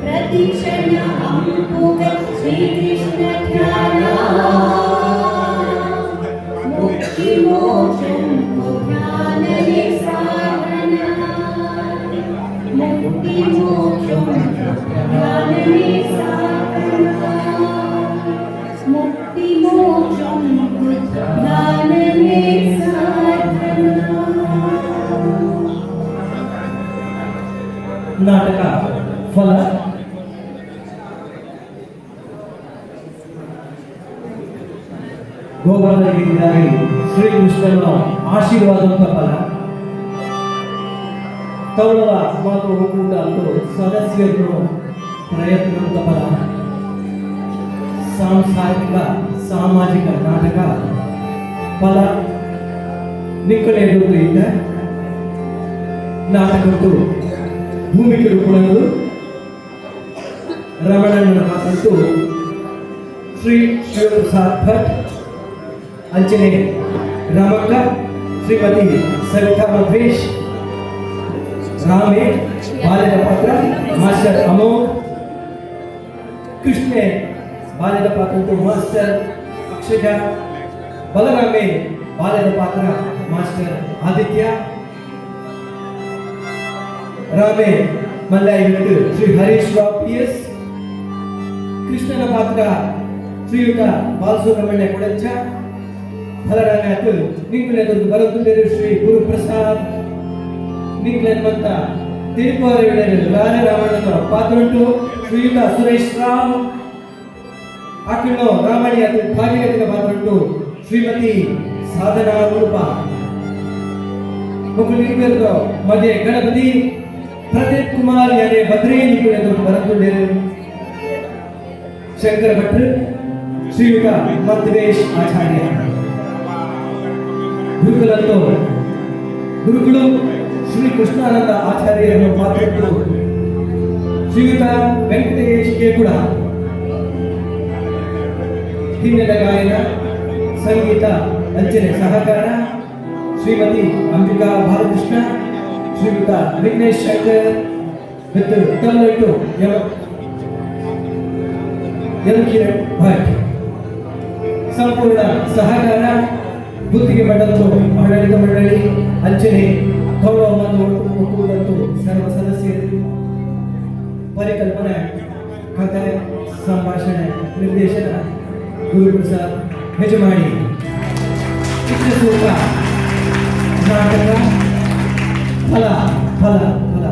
प्रतीक्षण अंकुक श्री कृष्ण ध्याना मुक्ति मोक्षं ध्यान निसारणा मुक्ति मोक्षं ध्यान निसारणा मुक्ति मोक्षं ध्यान निसारणा। नाटक फल ಗೋಪಾಲಗಿರಿಯಾಗಿ ಶ್ರೀಕೃಷ್ಣನ ಆಶೀರ್ವಾದಂತ ಫಲ ತವಳದ ಮಾತು ಒಕ್ಕೂಟ ಅಂತೂ ಸದಸ್ಯರು ಪ್ರಯತ್ನದ ಫಲ ಸಾಂಸಾರಿಕ ಸಾಮಾಜಿಕ ನಾಟಕ ಫಲ ನಿಕ್ಕಲೇದು ಇದೆ ನಾಟಕದ್ದು ಭೂಮಿಕೆ ರೂಪಗಳು ರಮಣನ ಮಾತಂತೂ ಶ್ರೀ ಶಿವಪ್ರಸಾದ್ ಭಟ್ अंचने रामक्का श्रीमती सविता मधेश रामे बाल्यद पात्र मास्टर अमोघ कृष्णे बाल्यद पात्र तो मास्टर अक्षजा बलरामे बाल्यद पात्र मास्टर आदित्य रामे मल्लाय श्री हरीश राव पीएस कृष्णन पात्र श्रीयुत बालसुब्रह्मण्य कोडच्च फलरांगात निंकुलेदೊಂದು ಬರುತ್ತಿದ್ದರು ಶ್ರೀ ಗುರುಪ್ರಸಾದ್ ನಿಂಕ್ಲೆನ್ ಮತ್ತ ತಿರುಪುರವಿಡರು ರಾಜರಾಮಣ್ಣನ ಪಾತ್ರುಂಟು ಶ್ರೀಯುತ ಸುರೇಶ್ ರಾವ್ ಆಕಿನೋ ರಾಮಣಿಯ ಭಾಗೀರಥಿನ ಪಾತ್ರುಂಟು ಶ್ರೀಮತಿ ಸಾಧನಾ ರೂಪ ಮುಗುಲಿಗರು ಮಧ್ಯೆ ಗಣಪತಿ ಪ್ರದೀಪ್ ಕುಮಾರ್ ಯಾನೆ ಬದ್ರಿ ನಿಂಕುಲೆದೊಂದು ಬರುತ್ತಿದ್ದರು ಶಂಕರ ಭಟ್ರು ಶ್ರೀಯುತ ಮಧ್ವೇಶ್ ಆಚಾರ್ಯ ಗುರುಗಳು ಶ್ರೀ ಕೃಷ್ಣಾನಂದ ಆಚಾರ್ಯರನ್ನು ಮಾತನಾಡಿದರು ಶ್ರೀಯುತ ವೆಂಕಟೇಶ್ ಕೇಕುಡ ಹಿನ್ನೆಲೆ ಗಾಯನ ಸಂಗೀತ ಅಂಚನೆ ಸಹಕಾರ ಶ್ರೀಮತಿ ಅಂಬಿಕಾ ಬಾಲಕೃಷ್ಣ ಶ್ರೀಯುತ ವಿಘ್ನೇಶ್ ಶಂಕರ್ ಮತ್ತು ತಮಿಳು ಕಿರಣ್ ಭಟ್ ಸಂಪೂರ್ಣ ಸಹಕಾರ ಗುತ್ತಿಗೆ ಮಂಡಲದ ಆಡಳಿತ ಮಂಡಳಿ ಅಂಚನೆ ಗೌರವ ಮತ್ತು ಒಕ್ಕೂಟದ್ದು ಸರ್ವ ಸದಸ್ಯರು ಪರಿಕಲ್ಪನೆ ಕಥೆ ಸಂಭಾಷಣೆ ನಿರ್ದೇಶನ ಗುರುಪ್ರಸಾದ್ ಯಜಮಾನಿ ಚಿತ್ರಸೂಕ ನಾಟಕ ಫಲ ಫಲ ಫಲ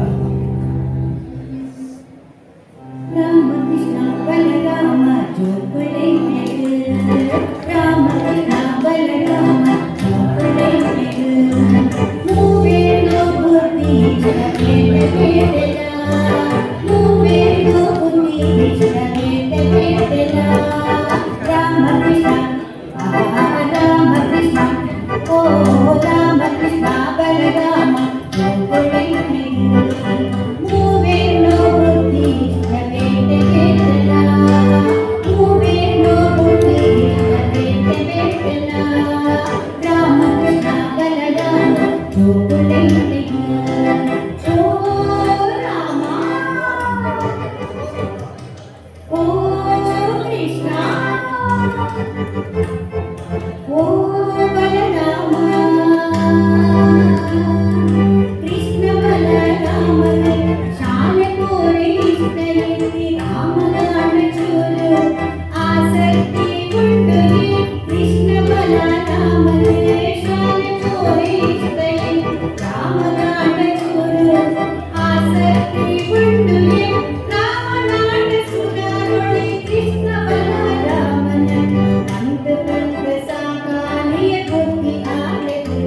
ಆಸಕ್ತಿ ಬಂಡುಲೆ ರಾಮನಾಟ ಸುರರೊಳೆ ಕೃಷ್ಣ ಬಲರಾಮನ ಪಂಥ ಪಂಥ ಸಾಕಾಲಿಯ ಬುದ್ಧಿ ಆಗಿದೆ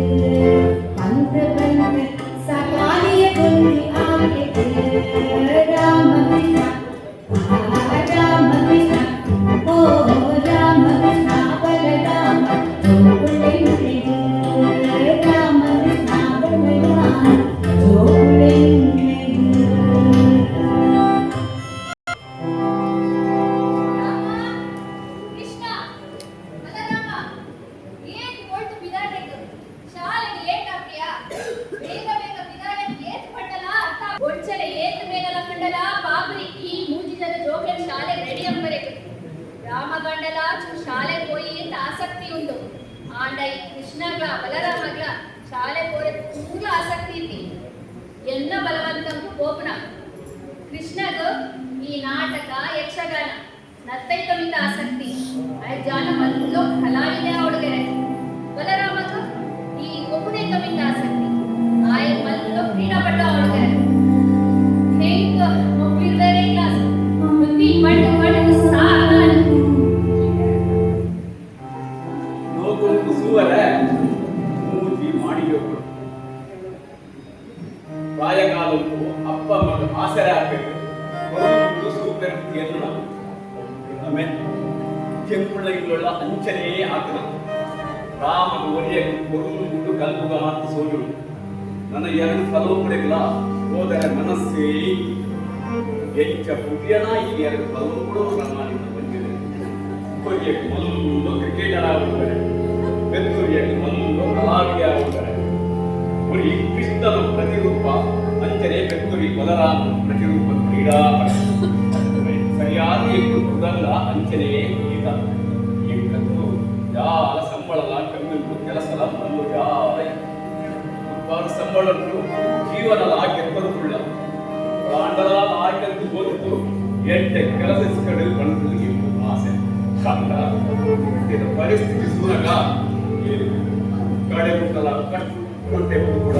ಪಂಥ ಪಂಥ ಸಾಕಾಲಿಯ ಬುದ್ಧಿ ಆಗಿದೆ ರಾಮ ಕೃಷ್ಣ ರಾಮ ಕೃಷ್ಣ ಓ ರಾಮ ಕೃಷ್ಣ ಬಲರಾಮ ಜೋಗುಳೆ ರಾಮ ಕೃಷ್ಣ ಬಲರಾಮ ಜೋಗುಳೆ ಕೃಷ್ಣ ಬಲರಾಮ ಏನ್ ಹೊರಟು ಬಿದಾಡಬೇಕು ಶಾಲೆಗೆ ಲೇಟ್ ಆಗ್ತೀಯಾ ಬೇಗ ಬೇಗ ಬಿದಾಡಕ್ಕೆ ಏತ್ ಪಟ್ಟಲ ಅರ್ಥ ಒಡ್ಚಲೆ ಏತ್ ಮೇಗಲ ಕಂಡಲ ಬಾಬರಿ ಈ ಮೂಜಿದರ ಜೋಕೆ ಶಾಲೆ ರೆಡಿ ಅಂಬರೆಗೆ ರಾಮ ಗಂಡಲ ಶಾಲೆ పోయి ಅಂತ ಆಸಕ್ತಿ ಉಂಟು ಆಂಡ ಈ ಕೃಷ್ಣಗ್ಲ ಬಲರಾಮಗ್ಲ ಶಾಲೆ ಪೋರೆ ಪೂರ ಆಸಕ್ತಿ ಇತ್ತಿ ಎನ್ನ ಬಲವಂತಂಕು ಪೋಪುನ ಕೃಷ್ಣಗ ಈ ನಾಟಕ ಯಕ್ಷಗಾನ ನರ್ತೈಕಮಿಂದ ಆಸಕ್ತಿ ಜಾನ ಮಲ್ಲೋ ಕಲಾವಿದೆ ಅವಳಿಗೆ ಬಲರಾಮಗ ಈ ಒಬ್ಬನೇಕಮಿಂದ ಆಸಕ್ತಿ ಆಯ ಮಲ್ಲೋ ಕ್ರೀಡಾಪಟು ಅವಳಿಗೆ ಹೆಂಗ ಒಬ್ಬಿರ್ತಾರೆ ಕ್ಲಾಸ್ ಬುದ್ಧಿ ಪಟ್ಟು ಪಟ್ಟು ಸಾಕಾನ ನೋಕೊಂದು ಸುವರ ಮೂತಿ ಮಾಡಿಯೋರು ಪ್ರಾಯಕಾಲಕ್ಕೂ ಅಪ್ಪ ಮಗ ಆಸರೆ ಆಗಬೇಕು ಒಂದು ಸೂಪರ್ ಎಲ್ಲ ಆಮೇಲೆ ಕೆಂಪುಳ್ಳ ಅಂಚನೇ ಆಗ್ತದೆ ರಾಮ ಒರಿಯ ಒಂದು ಕಲ್ಪುಗ ಮಾತು ಸೋಜು ನನ್ನ ಎರಡು ಫಲೋಪಡೆಗಳ ಹೋದರ ಮನಸ್ಸೇ ಹೆಚ್ಚ ಪುಟ್ಯನ ಈ ಎರಡು ಫಲೋಪಡು ನಾನು ಬಂದಿದೆ ಕೊರಿಯಕ್ಕೆ ಮಲ್ಲುಂದು ಕ್ರಿಕೆಟರ್ ಆಗುತ್ತಾರೆ ಬೆತ್ತೂರಿಯಲ್ಲಿ ಮಲ್ಲುಂದು ಕಲಾವಿದೆ ಆಗುತ್ತಾರೆ ಉರಿ ಕೃಷ್ಣನ ಪ್ರತಿರೂಪ ಅಂಚನೆ ಬೆತ್ತೂರಿ ಬಲರಾಮ ಪ್ರತಿರೂಪ ಕ್ರೀಡಾಪಟ ಸರಿಯಾದ ಕುದಲ್ಲ ಅಂಚನೆ ಈತ ಈ ಕತ್ತು ಯಾರ ಸಂಬಳದ ಕಮ್ಮಿಂಟು ಕೆಲಸದ ಮಲ್ಲು ಯಾರ ಸಂಬಳದ್ದು ಜೀವನದ ಕೆತ್ತರುಳ್ಳ ಪ್ರಾಂಡಲ ಆಯ್ಕೆಂದು ಓದಿದ್ದು ಎಂಟೆ ಕೆಲಸ ಕಡೆ ಬಂದು ಆಸೆ ಕಂಡ ಪರಿಸ್ಥಿತಿ ಸೂರಗ ಕಡೆ ಮುಟ್ಟಲ ಕಟ್ಟೆ ಕೂಡ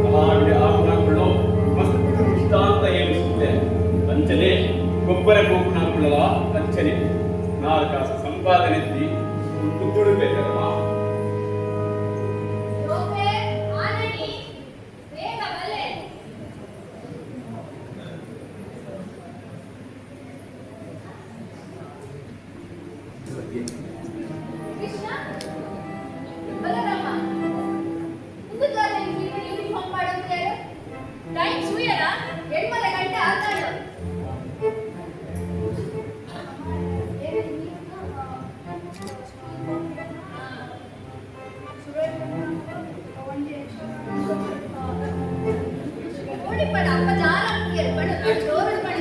ಕಲಾವಿದೆ ಆಗುಣಗಳು ಮಸ್ತ್ ದೃಷ್ಟಾಂತ ಏನಿಸುತ್ತೆ ಅಂಚನೆ ಗೊಬ್ಬರ ಗೋಪುಣಗಳ ಅಂಚನೆ ನಾಲ್ಕಾಸ ಸಂಪಾದನೆ ದುಡ್ಡುಬೇಕಲ್ವ ಜೋಕೆ ಆನಡಿ ಬೇಗ ಬಲೆ ಕೃಷ್ಣ ಬಲರಾಮ ಮುಂದಕ್ಕೆ ಯೂನಿಫಾರ್ಮ್ ಮಾಡೋದು ಯಾರು ಟೈಮ್ ಸುಯರ 8:30 ಗಂಟೆ ಆತಾಡು ಓಡಿ ಪಡ ಅಪ್ಪ ಜಾರ ಕೇರ್ ಪಡ ಜೋರು ಪಡ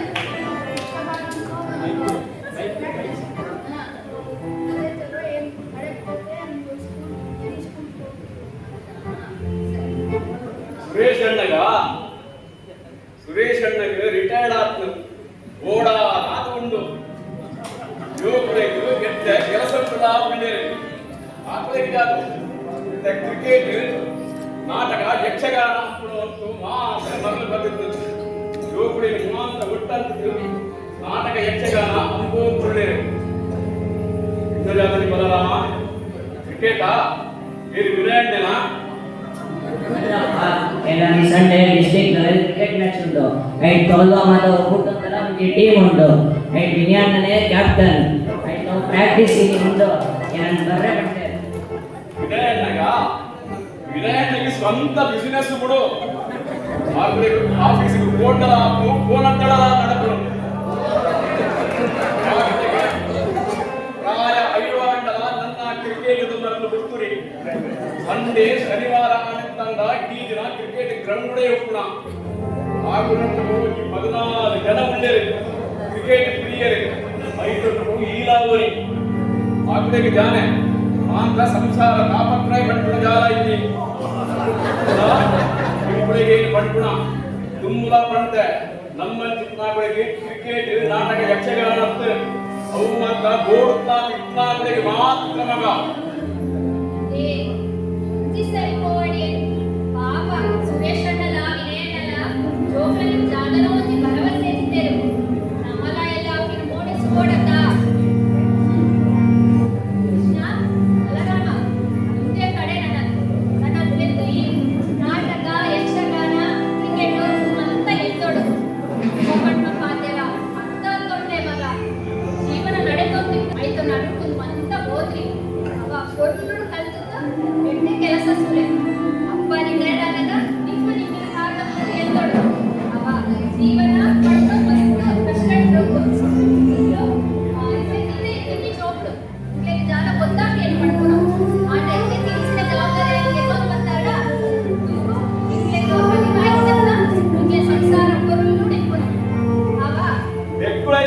ಸುರೇಶ್ ಅಣ್ಣಗ ರಿಟೈರ್ಡ್ ಆತು ಓಡ ಆತುಂಡು ಯುವಕರಿಗೆ ಗೆದ್ದ ಕೆಲಸ ಬಿಡಾಬಿಡೇರಿ ಆಕಳಿಗೆ ಅದು ಕ್ರಿಕೆಟ್ ನಾಟಕ ಯಕ್ಷಗಾನ ಕೊಡುವಂತೂ ಮಾತ್ರ ಮರಳು ಬಂದಿದ್ದು ಯುವಕರಿಗೆ ಮಾತ್ರ ಒಟ್ಟಂತಿದ್ದು ನಾಟಕ ಯಕ್ಷಗಾನ ಅಂಬೋಳ್ಳಿರಿ ಇಂದ್ರಜಾತಿ ಬಲರಾಮ ಕ್ರಿಕೆಟಾ ಇದು ವಿರಾಂಡೆನ ಎಲ್ಲಾನಿ Sunday district level cricket match ಉಂಟು ಐಟ್ ತೋಲ್ವಾ ಮಾತ ಒಕ್ಕೂಟಂತರ ಒಂದು ಟೀಮ್ ಉಂಟು ಐಟ್ ವಿನ್ಯಾನನೇ ಕ್ಯಾಪ್ಟನ್ ಐಟ್ ನಾವು ಪ್ರಾಕ್ಟೀಸ್ ಉಂಟು ನಾನು ಬರ್ರೆ ಬಂದೆ ವಿನಯನಿಗೆ ಸ್ವಂತ ಬಿಸಿನೆಸ್ ಬಿಡು ಆಫೀಸಿಗೆ ಫೋನ್ ಅಂತಳ ನಡಪಡು ಪ್ರಾಯ 5 ಗಂಟಲ ನನ್ನ ಕ್ರಿಕೆಟ್ ನನ್ನ ಬಿಡ್ತುರಿ ಸಂಡೇ ಶನಿವಾರ ತಂದ ಈ ದಿನ ಕ್ರಿಕೆಟ್ ಗ್ರೌಂಡ್ ಒಪ್ಪುಣ ಹಾಗೂ ಈ 14 ಜನ ಉಳ್ಳೇರಿ ಕ್ರಿಕೆಟ್ ಪ್ರಿಯರಿ 5 ಈಲಾವರಿ ಆಕಡೆಗೆ ಜಾನೆ ಮಾತ್ರ ಸಂಸಾರ ತಾಪತ್ರಯ ಬಂಟ್ಪುಣ ಜಾಲ ಇಲ್ಲಿ ಇವುಗಳಿಗೆ ಬಂಟ್ಪುಣ ತುಂಬಾ ಬಂತೆ ನಮ್ಮ ಚಿಕ್ಕನಾಗಳಿಗೆ ಕ್ರಿಕೆಟ್ ನಾಟಕ ಯಕ್ಷಗಾನ ಅವು ಮಾತ್ರ ಗೋಡುತ್ತಾ ಚಿಕ್ಕನಾಗಳಿಗೆ ಮಾತ್ರ ಮಗ ಸರಿ ಹೋಗಿ ಪಾಪ ಸುರೇಶ್ ಅಣ್ಣಲ್ಲ ವಿನಯನಲ್ಲ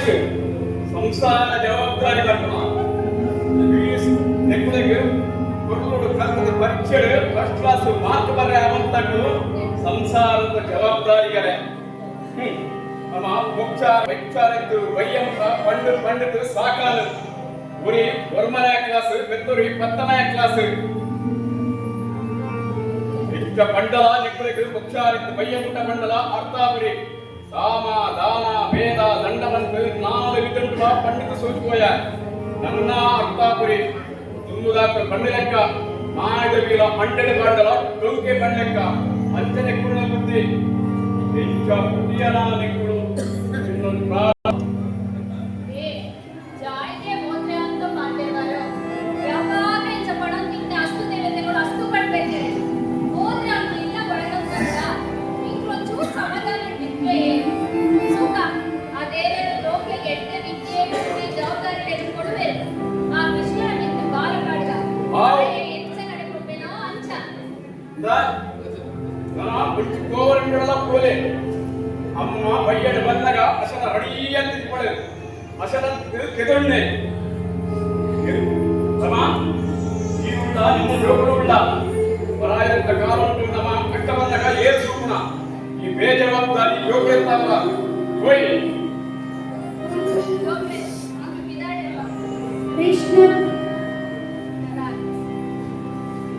ನೆಕ್ಸ್ಟ್ ಸಂಸಾರ ಜವಾಬ್ದಾರಿ ಬರ್ತದೆ ನೆಕ್ಲೆಗೆ ಕೊರಲೋಡು ಕಲ್ತದ ಪರೀಕ್ಷೆ ಫಸ್ಟ್ ಕ್ಲಾಸ್ ಮಾರ್ಕ್ ಬರ ಅವಂತಗಳು ಸಂಸಾರದ ಜವಾಬ್ದಾರಿಗಳೇ ನಮ್ಮ ಮುಖ್ಯ ವೈಚಾರದ್ದು ವೈಯಂತ ಪಂಡಿತು ಸಾಕಾಲು ಉರಿ ವರ್ಮನಾಯ ಕ್ಲಾಸ್ ಬೆತ್ತೂರಿ 10ನೇ ಕ್ಲಾಸ್ ಇಷ್ಟ ಮಂಡಲ ನೆಕ್ಲೆಗೆ ಮುಖ್ಯಾರಿದ್ದು ವೈಯಂತ ಮಂಡಲ ಅರ್ಥಾವರಿ ಸಾಮ ದಾನ ವೇದ ದಂಡವಂತ 4 ವಿಧಂತ ಪಂಡಿತ ಸೂಚಿಪೋಯ ನನ್ನ ಅರ್ಥಾಪುರಿ ದುಮ್ಮುದಾಕ ಬಂಡಲೆಕ್ಕ ಮಾಯದ ವೀಲ ಮಂಡಲ ಬಂಡಲ ಟೊಂಕೆ ಬಂಡಲೆಕ್ಕ ಅಂಚನೆ ಕುರುಳ ಬುದ್ಧಿ ಹೆಚ್ಚ ಬುದ್ಧಿಯನ ನೆಕ್ಕಳು ಇನ್ನೊಂದು ಜಾಯಿಗೆ ಮೋದ್ರೆ ಅಂತ ಮಾಡ್ತಿರ್ತಾರೆ ಯಾವಾಗ ಇಂಚ ಪಡೋದು ನಿಂತೆ ಅಷ್ಟು ದೇವತೆಗಳು ಅಷ್ಟು ಪಡ್ಬೇಕು ಹೋದ್ರೆ ಅಂತ ಇಲ್ಲ ಬಡಗಂತ ನಿಂಗೊಂಚೂರು ಸಮಾಧಾನ ಬಿಟ್ರೆ ಸುಖ ಆ ದೇವರ ಲೋಕಕ್ಕೆ ಎಡ್ಡೆ ವಿದ್ಯೆ ಬುದ್ಧಿ ಜವಾಬ್ದಾರಿ ತೆಗೆದುಕೊಳ್ಳುವೆ ಆ ವಿಷಯ ನಿಂತು ಬಾಲ ಕಾಡಿದ ಹೆಚ್ಚ ನಡೆಕೊಡ್ಬೇನೋ ಅಂಚ ಗೋವರ್ಗಳೆಲ್ಲ ಪೋಲೆ ಅಮ್ಮ ಬಯ್ಯಡ ಬಂದಾಗ ಅಸಲ ಹಡಿಯಂತ ಇಟ್ಕೊಳ್ಳೆ ಅಸಲ ಕೆದೊಣ್ಣೆ ಸಮ ಈ ಉಂಡ ನಿಮ್ಮ ರೋಗಗಳು ಉಂಡ ಪರಾಯಂತ ಕಾಲ ಉಂಟು ನಮ್ಮ ಅಕ್ಕ ಬಂದಾಗ ಏರ್ಸು ಗುಣ ಈ ಬೇಜವಾಬ್ದಾರಿ ಯೋಗ್ಯ ತಾವ ಹೋಯ್ ಕೃಷ್ಣ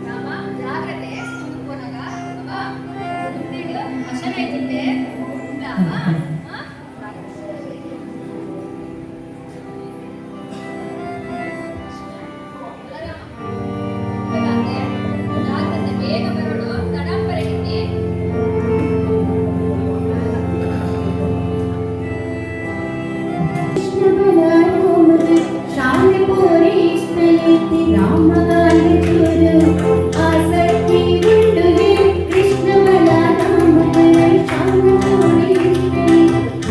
ರಾಮ ಜಾಗ್ರತೆ ಸುಮ್ಮನಾಗ ಬಾ ಮುಂದಿಡು ಅಶನ ಐತಿದ್ದೆ ರಾಮ ಜಾಗ್ರತೆ ಬೇಗ ಬರೋಡು ತಡಂಬರಗಿದ್ದಿ ಶಾಲೆ ಪೂರೈಸಲಿಕ್ಕೆ ರಾಮಗಾಂಧಿ ಚೂರು ಆಸಕ್ತಿ ಉಂಡುಗೆ ಕೃಷ್ಣವನ ರಾಮಗಳ ಶಾಲೆ ಪೂರೈಸಲಿ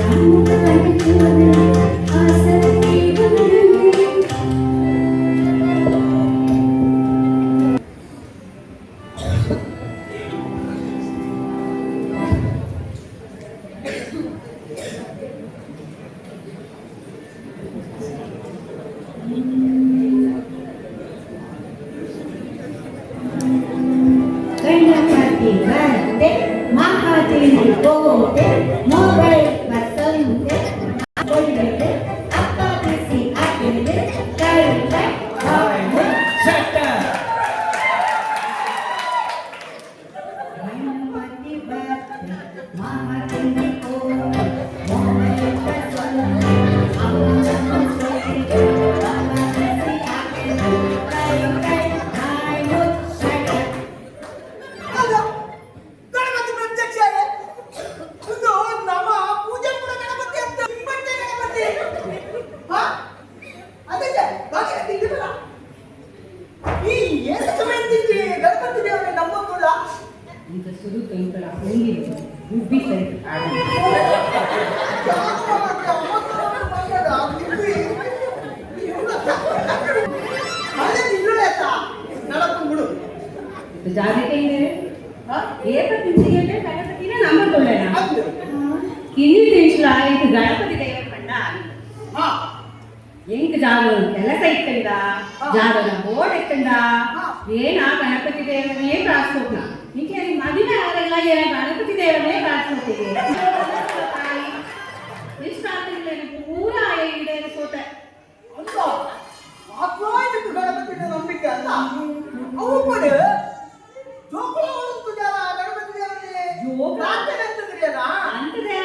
ರಾಮಗಾಂಧಿ ಚೂರು ಆಸಕ್ತಿ ಉಂಡುಗೆ ಗಣಪತಿ ಬರುತ್ತೆ ಮಹಾದೇವಿ ಹೋಗುತ್ತೆ ಮೊಬೈಲ್ ಬರ್ತಂತೆ ಒಳ್ಳೆದು ಅಪ್ಪ ಬಿಸಿ ಹಾಕಿದೆ ಕೈ ಕೈ ಬಾಯಿ ಗಣಪತಿ ಬರುತ್ತೆ ಮಹಾದೇವಿ ಹೋಗುತ್ತೆ ಮೊಬೈಲ್ ಬರ್ತಂತೆ ಅಪ್ಪ ಬಿಸಿ ಹಾಕಿದೆ ಕೈ ಕೈ ಬಾಯಿ ಮುಚ್ಚ ಗಣಪತಿ ಪ್ರತ್ಯಕ್ಷ ಇದು ನಮ್ಮ ಪೂಜೆ ಕೂಡ ಗಣಪತಿ ಅಂತ ನಿಮ್ಮಂತೆ ಗಣಪತಿ ಹಾ ಅದೇ ಭಾಗ್ಯವತಿ ಇದಲ್ಲ ಈ ಏನು ಸಮಯದಲ್ಲಿ ಗಣಪತಿ ದೇವರೇ ನಂಬೋದಿಲ್ಲ ಈಗ ಸುರು ಕೈಗಳ ಹೋಗಿಲ್ಲ ಗುಬ್ಬಿ ಸರಿ ನಡಕೊಂಡು ಜಾಗೃತಿ ಏಕ ತಿಂಸಿಗೆ ಗಣಪತಿನ ನಂಬಕೊಳ್ಳೋಣ ಕಿನ್ನಿ ತಿಂಸ್ಲ ಇದು ಗಣಪತಿ ದೇವರ ಕಂಡ ಹಾ ಎಂಕ್ ಜಾಗ ಕೆಲಸ ಇತ್ತಂದ ಜಾಗದ ಬೋರ್ಡ್ ಇತ್ತಂದ ಏನ ಗಣಪತಿ ದೇವರನ್ನೇ ಪ್ರಾರ್ಥಿಸೋಣ ನಿಮಗೆ ಮದುವೆ ಅವರೆಲ್ಲ ಏನ ಗಣಪತಿ ದೇವರನ್ನೇ ಪ್ರಾರ್ಥಿಸ್ತೀವಿ ಇಷ್ಟ ಆಗ್ತಿಲ್ಲ ಪೂರ ಇದೆ ಸೋತೆ ಅಂತ ಆತ್ಮಾಯಿತು ಗಣಪತಿನ ನಂಬಿಕೆ ಅಲ್ಲ ಅವು ಕೂಡ ಜೋಕುಳ ಗಣಪತಿ ದೇವರೇ ಪ್ರಾರ್ಥನೆ ಅಂತಂದ್ರಿಯಲ್ಲ ಅಂತದೆ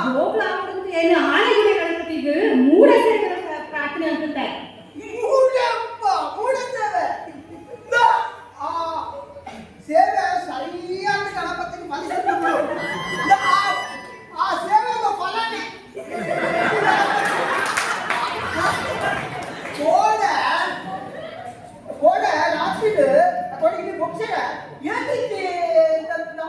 ಜೋಗ್ಲ ಆವಡಂತ ಏನು ಆನೆಗುಡಿ ಗಣಪತಿಗೆ ಮೂಢ ಸೇವೆ ಪ್ರಾರ್ಥನೆ ಅಂತಂತೆ ಮೂಢ ಸೇವೆ ಆ ಸೇವೆ ಸರಿಯಾದ ಗಣಪತಿಗೆ ಫಲಿಸಿದ್ದು ಆ ಸೇವೆಯ ಫಲನೇ ಕೋಡೆ ರಾತ್ರಿದು ಕೊಡಿಗೆ ಮುಖ್ಯ ಏಕೈತಿ ಅಂತ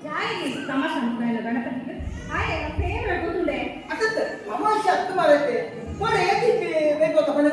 ಜಾಯಿ ತಮಾಷೆ ಅನ್ಕೊಂಡ ಗಣಪತಿಗೆ ಹಾಯ್ ಫೇವ್ರೆಟ್ ಗೊತ್ತುಂಡೆ ಅಷ್ಟೇ ಅಮಾವಾಸ್ಯೆ ಹತ್ತು ಮಾಡೈತೆ ಕೋಡೆ ಏಕೈತಿ ಬೇಕು ತಗೊಂಡು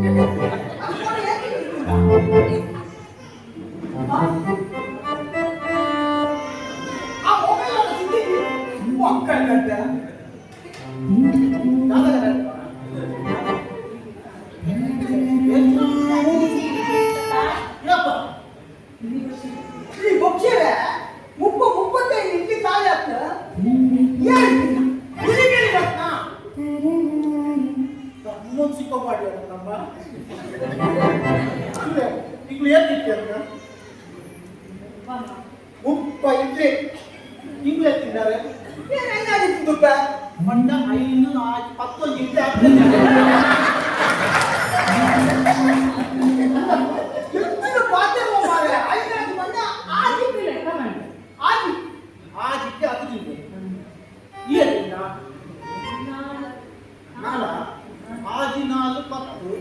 ಅದು ಏಕೆ ಇರ್ತೀರಾ? ಆ ಮೊಬೈಲ್ ಅನ್ನು ಸಿಕ್ಕಿದ್ವಿ ಮಕ್ಕಳಂತೆ ಈ ಬೊಕ್ಷರೆ ಮುಪ್ಪತ್ತೈದು ಇಂಚಿ ಕಾಲ ಸಿಕ್ಕೋಪಾಡಿ ನಮ್ಮ ಈಗಲೂ ಏನಿತ್ತು ಅಂತ ಮುಪ್ಪ ಇಡ್ಲಿ ಈಗಲೂ ತಿಂತಾರೆ ಏನಾಗಿತ್ತು ದುಡ್ಡ ಮಂಡ 510 ಇಂಚಿ ಎಷ್ಟು ಪಾತ್ರೆ ಮಾರೆ 5 ಮಂಡ ಆಗಿ ಆಗಿ ಆಜಿಕ್ಕೆ ಅದು ತಿಂದೆ ಏನಿಲ್ಲ ನಾಲ ಆಜಿ 4 10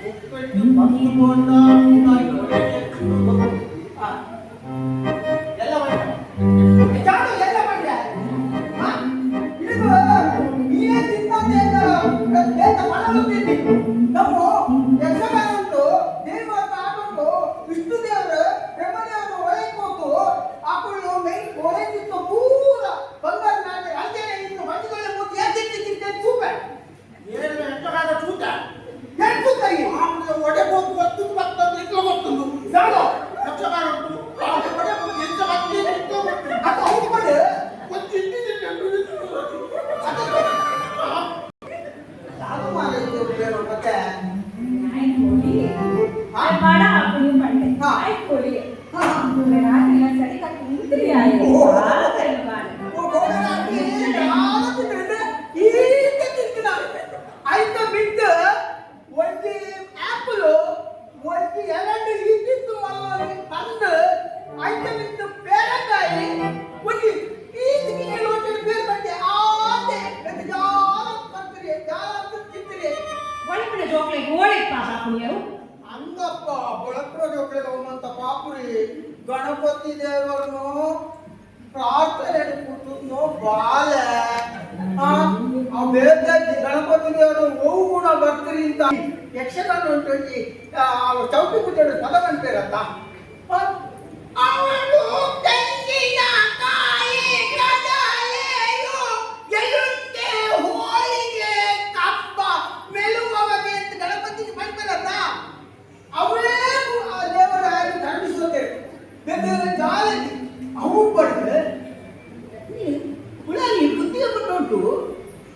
ಒಪ್ಪೆಟ್ಟು 10 ಬೋಂಡ ಎಲ್ಲ ಮಾಡಿ ಜಾಡು ಎಲ್ಲ ಮಾಡಿದೆ ಇದು ನೀನೇ ತಿಂತಾನೆ ಅಂತ ಮಾಡಲು ನಮ್ಮ ಯಕ್ಷಗಾನ ಉಂಟು ದೇವರ ಆಟುಂಟು ವಿಷ್ಣು ದೇವರು ಬ್ರಹ್ಮದೇವರು ಒಳಗೆ ಕೂತು ಆಕಳು ಮೈ ಒಳಗಿತ್ತು ಪೂರ ಬಂಗಾರ ನಾಟಿ ರಾಜ್ಯನೇ ಇತ್ತು ಮಣ್ಣುಗಳ ಮೂತಿ ಎದ್ದಿಟ್ಟು ತಿಂತೇನೆ ಸೂಪೆ ಏನು ಯಕ್ಷಗಾನ ಸೂತ ಎಷ್ಟು ಕೈ ಆಮೇಲೆ ಒಡೆ ಹೋಗಿ ಒತ್ತು ಬರ್ತದೆ ಇಟ್ಲು ಬರ್ತದೆ ಜಾಡು ಯಕ್ಷಗಾನ ಉಂಟು ಒಡೆ ಹೋಗಿ ಎಂತ ಬರ್ತದೆ ಇಟ್ಲು ಬರ್ತದೆ ಅದು ಹೌದು ಮಾಡಿ ಒಂದು ಇಂಟಿಜಿಟ್ ಅದು ಮಾಡಿದ್ದು ಬೇರೆ ಮತ್ತೆ ಮಾಡ ಹಾಕೊಂಡು ಬಂದೆ ಆಯ್ಕೊಳ್ಳಿ ರಾತ್ರಿ ಸರಿ ಕುಂತ್ರಿ ಆಯ್ತು ಆಯ್ತ ಬಿಟ್ಟು ಒಂದು ಆಪಲ್ ಒಂದು ಎರಡು ಇದ್ದಿತ್ತು ತಂದು ಆಯ್ತ ಬಿಟ್ಟು ಬೇರೆಕಾಯಿ ಒಂದು ಬೇರೆ ಬಂದೆ ಆತೆ ಜಾಲ ಬರ್ತೀರಿ ಜಾಲ ತಿಂತೀರಿ ಒಳಗಡೆ ಜೋಕ್ಲೆ ಗೋಳಿಪ್ಪ ಹಾಕುಣಿಯರು ಹಂಗಪ್ಪ ಬಳಕರ ಜೋಕ್ಲೆ ಹೋಗುವಂತ ಪಾಪುರಿ ಗಣಪತಿ ದೇವರನ್ನು ಪ್ರಾರ್ಥನೆ ಕೂತು ಬಾಲೆ ಬೇರೆ ಗಣಪತಿ ದೇವರು ಹೋಗು ಕೂಡ ಬರ್ತೀರಿ ಅಂತ ಯಕ್ಷಗಾನ ಉಂಟು ಚೌಕಿ ಪೂಜೆ ಪದ ಬಂತೇರತ್ತ ಅವಳು ತೆಂಗಿನಕಾಯಿ ಕದಲೆಯು ಎಳ್ಳುಂಡೆ ಹೋಳಿಗೆ ಕಪ್ಪ ಮೆಲುವವಗೆ ಅಂತ ಗಣಪತಿಗೆ ಬಂತಲ್ಲ ಅವಳೇ ದೇವರ ಧರ್ಮಿಸೋದೆ ಬೇರೆ ಜಾಲದಿ ಅವು ಪಡೆದು ಹುಳಾಗಿ ಬುದ್ಧಿಗೆ ಬಿಟ್ಟುಂಟು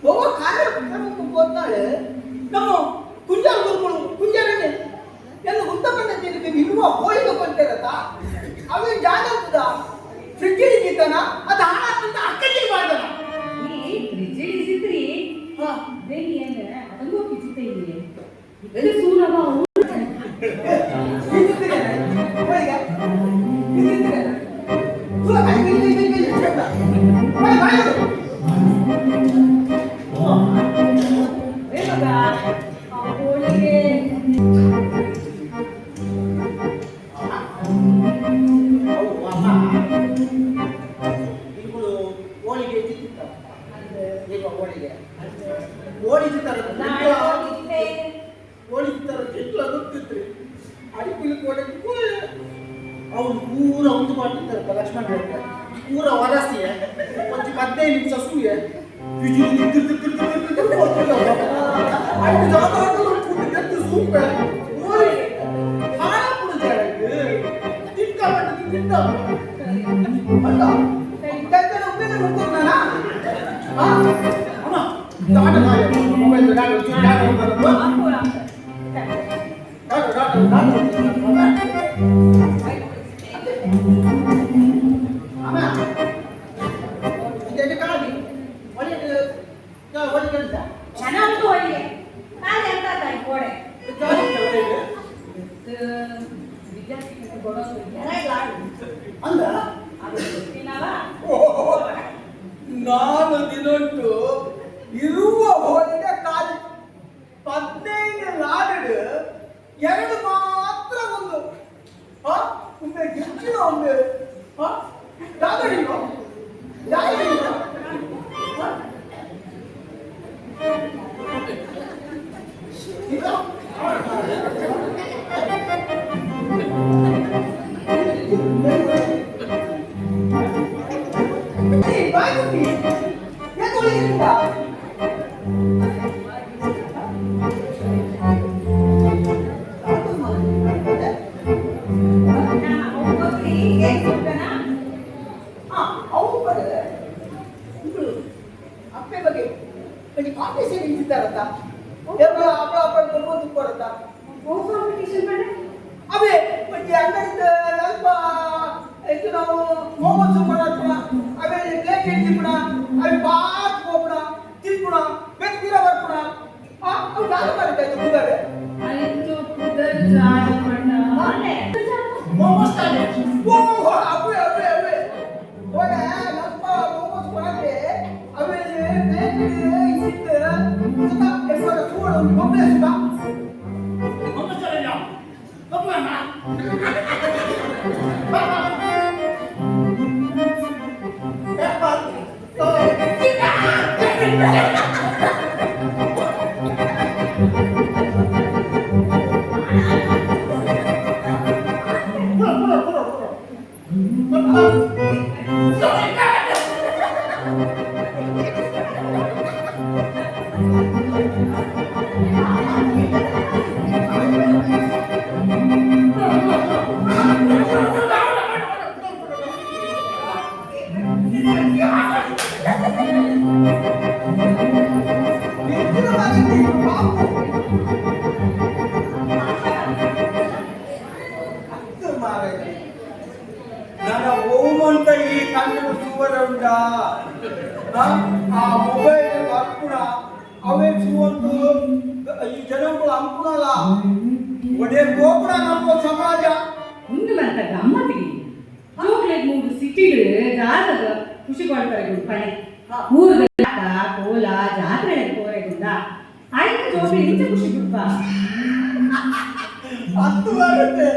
ಒಬ್ಬ ಕಾರ್ಯಕ್ರಮಕ್ಕೆ ಹೋಗ್ತಾಳೆ ನಮ್ಮ ಕುಂಜಾರ ಗುರುಗಳು ಕುಂಜಾರನೆ ಎಲ್ಲ ಉತ್ತಮನ ಜನಕ್ಕೆ ಇರುವ ಹೋಳಿಗೆ ಬಂತಿರತ್ತ ಅವೇ ಜಾಗ ಆಗ್ತದ ಫ್ರಿಡ್ಜ್ ಇದ್ದಾನ ಅದು ಹಾಳಾಗ್ತದ ಅಕ್ಕಲ್ಲಿ ಮಾಡ್ದಾನ ಫ್ರಿಜ್ ಇಳಿಸಿದ್ರಿ ಬೇರೆ ಏನು ಅದನ್ನು ಕಿಚಿತ ಇಲ್ಲಿ ಇದು ಸೂಲಭ ಅವ್ರು ಪೂರ ಒಂದು ಮಾಡ್ತಿದ್ದಾರಪ್ಪ ಲಕ್ಷ್ಮಣ ಹೇಳ್ತಾರೆ ಪೂರ ವರಸಿ ಒಂದು 15 ನಿಮಿಷ ಸೂಯೆ ಸೂಪೆ ಚೆನ್ನಾಗಿ ಹೋಳಿಗೆ ನಾನು ಎಂತ ತಾಯಿ ಕೋಡೆ ವಿದ್ಯಾರ್ಥಿಗಳಿಗೆ ಕೊಡೋದು ಅಂದ ಅದು ಗೊತ್ತಿಲ್ಲವ ನಾನು ದಿನೊಂಟು ಇರುವ ಹೋಳಿಗೆ ಕಾಲಿ 15 ಲಾಡು 2 ಮಾತ್ರ ಒಂದು ಒಮ್ಮೆ ಹೆಚ್ಚಿನ ಒಮ್ಮೆ ಯಾವ್ದು ಈಗ ಅವೇ ಮತ್ತೆ ಅಂಗಡಿದ ಸ್ವಲ್ಪ ಇದು ನಾವು ಮೊಹಮ್ಮದ್ ಸುಮಾರ್ ಹಾಕೋಣ ಅವೇ ಕೇಕ್ ತಿನ್ಬಿಡ ಅವೇ ಬಾತ್ ಹೋಗ್ಬಿಡ ತಿನ್ಬಿಡ ಬೆಕ್ಕಿರ ಬರ್ಬಿಡ ಅವು ನಾನು ಮಾಡ್ತಾಯಿದ್ದೆ ಮುಂದಾರೆ ಮೊಹಮ್ಮದ್ ತಾನೆ ಓ ಅವೇ ಹೋದೆ ಸ್ವಲ್ಪ ಮೊಹಮ್ಮದ್ ಕೊಡಕ್ಕೆ ಅವೇ ಬೇಕರಿ ಇತ್ತು ಸುತ್ತ ಎಷ್ಟರ ಸೂಡು ಮೊಮ್ಮೆ ಸುತ್ತ ಮೊಹಮ್ಮದ್ ತಾನೆ ಕಪ್ಪಣ್ಣ ನನ್ನ ಬಹುಮಂತ ಈ ಕಣ್ಣು ಸುವರ ಉಂಡ ಆ ಮೊಬೈಲ್ ಅರ್ಪುಣ ಅವೇ ಸುವಂತು ಈ ಜನಗಳು ಅಂಪುಣಲ್ಲ ಒಡೆ ಗೋಪುರ ನಮ್ಮ ಸಮಾಜ ಮುಂದೆ ಬಂತ ಗಮ್ಮತ್ತಿಗೆ ಜೋಕ್ಲೆಟ್ 3 ಸಿಟಿಗಳು ಜಾತಕ ಖುಷಿ ಕೊಡ್ತಾರೆ ಕಣೆ ಊರ್ದ ಕೋಲ ಜಾತ್ರೆ ಕೋರೆಗುಂದ ಆಯ್ತು ಜೋಕ್ಲೆ ಇಂಚ ಖುಷಿ ಕೊಡ್ಬಾ ಹತ್ತು ಬರುತ್ತೆ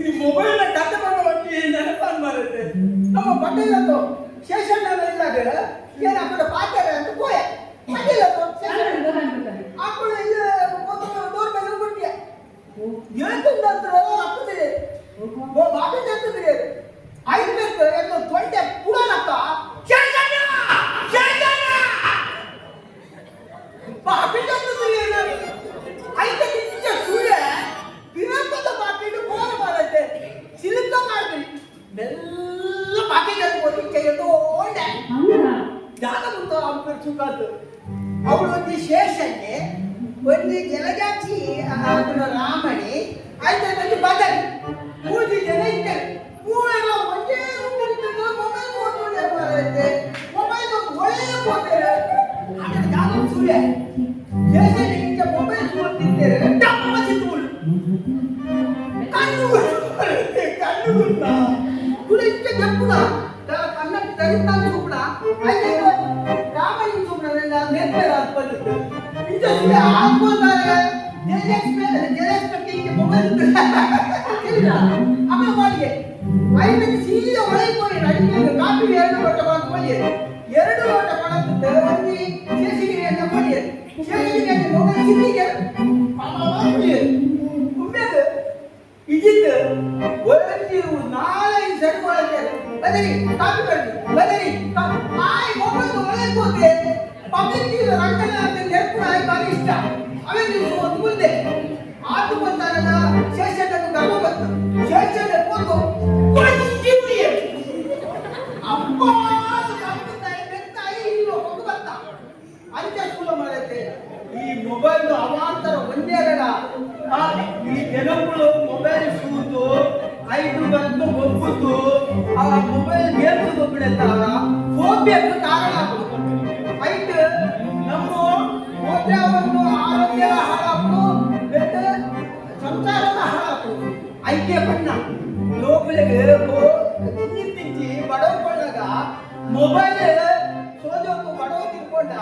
ಈ ಮೊಬೈಲ್ ಕತೆ ಬರುವಂತೆ ನೆನಪನ್ ಬರುತ್ತೆ ನಮ್ಮ ಬಟ್ಟೆಲತ್ತು ಶೇಷಣ್ಣ ಇಲ್ಲಾಗ ಏನ ಅక్కడ ಪಾತ್ರೆ ಅಂತ ಕೋಯೆ ಬಟ್ಟೆಲತ್ತು ಅక్కడ ಇಲ್ಲ ಡೋರ್ ಮೇಲೆ ಬಿಟ್ಟಿಯ ಹೇಳ್ತಿದ್ದ ಅಪ್ಪದಿರಿ ಓ ಬಾಟಿ ಹೇಳ್ತಿದ್ರಿ ಐದಕ್ಕೆ ಏನು ತೊಂಟೆ ಪುಡನಪ್ಪ ಶೇಷಣ್ಣ ಶೇಷಣ್ಣ ಬಾಟಿ ಹೇಳ್ತಿದ್ರಿ ಐದಕ್ಕೆ ನಿಜ ಸೂರ್ಯ ವಿರೋಧದ ಬಾಟಿಗೆ ಫೋನ್ ಮಾಡುತ್ತೆ ಸಿಲಿಂದ ಮಾಡ್ತೀನಿ ಬೆಲ್ಲ ಬಾಟಿಗೆ ಹೋಗಿ ಕೈಯನ್ನು ಓಡೆ ಜಾಗ ಮುಂದೆ ಅವ್ರ ಸುಖಾತು ಅವಳು ಒಂದು ಶೇಷನ್ನೇ ಒಂದು ಜಲಜಾಕ್ಷಿ ಅವನ ರಾಮಣಿ ಆಯ್ತು ಬದಲಿ 3 ಜನ ಇದ್ದಾರೆ ಮೂರೆಲ್ಲ ಒಂದೇ ಮೊಬೈಲ್ ಓದ್ಕೊಂಡೆ ಬರುತ್ತೆ ಮೊಬೈಲ್ ಒಳ್ಳೆ ಹೋಗ್ತಾರೆ ಅದರ ಜಾಗ ಸೂರ್ಯ ಶೇಷನಿಗೆ ಮೊಬೈಲ್ ಓದ್ತಿದ್ದಾರೆ ಡಮ್ಮ ಸಿದ್ದುಗಳು ಕಣ್ಣು ಕುಳಿತ ಜಪ್ಪುಡ ಕಣ್ಣಕ್ಕೆ ತರಿತಾನೆ ಸುಬ್ಡ ಆಯ್ತು ರಾಮಯ್ಯ ಸುಬ್ಡನೆಲ್ಲ ನೆನ್ಪೇರ ಬಂದಿತ್ತು ಇಂಥ ಸುಳ್ಳೆ ಹಾಕ್ಬೋದಾರೆ ಜೆಲೆಕ್ಸ್ಪೆಕ್ಟಿಂಗ್ ಮೊಬೈಲ್ ಇಲ್ಲ ಆಮೇಲೆ ಮಾಡಿಗೆ ಐದಕ್ಕೆ ಸೀದಾ ಒಳಗೆ ಹೋಗಿ ಅಡಿಗೆ ಕಾಫಿ 2 ಲೋಟ ಮಾಡಿ 2 ಲೋಟ ಮಾಡಕ್ಕೆ ಒಂದು ಶೇಷಗಿರಿಯನ್ನು ಮಾಡಿ ಶೇಷಗಿರಿಯನ್ನು ಮೊಬೈಲ್ ಸಿಕ್ಕಿಗೆ ಉಮ್ಮೇದು ಇಜಿತ್ತು ಒಂದು 4 ಸೆಟ್ ಒಳಗೆ ಬದರಿ ಕಾಫಿ ಬದರಿ ಆಯ್ ಮೊಬೈಲ್ ಒಳಗೆ ಹೋಗಿ ಪಬ್ಲಿಕ್ ರಂಗನ ಅಂತ ನೆನಪು ಆಯ್ ಬಾರಿ ಇಷ್ಟ ಅವೇ ನೀವು ಒಂದು ಮುಂದೆ ಆತು ಬಂದಾಗ ಶೇಷಣ್ಣನು ಗರ್ವ ಬಂತು ಶೇಷಣ್ಣ ಕೂತು ಅಪ್ಪ ಅಂತ್ಯ ಮಾಡುತ್ತೆ ಈ ಮೊಬೈಲ್ ಅವಾಂತರ ಒಂದೇ ಈ ಜನಗಳು ಮೊಬೈಲ್ ಸೂತು 5 ಬಂದು ಒಪ್ಪುತ್ತು ಆ ಮೊಬೈಲ್ ಗೇಮ್ ಬಿಡುತ್ತಾರ ಹೋಗ್ಬೇಕು ಕಾರಣ ಐಟ್ ನಮ್ಮ ಒಂದು ಆರೋಗ್ಯ ಹಾಳಾಕು ಬೆಟ್ಟ ಸಂಸಾರದ ಹಾಳಾಕು ಐಕ್ಯ ಬಣ್ಣ ಲೋಕಲಿಗೆ ತಿಂತಿ ಬಡವಕೊಂಡಾಗ ಮೊಬೈಲ್ ಸೋಜೋಕು ಬಡವ ತಿಳ್ಕೊಂಡ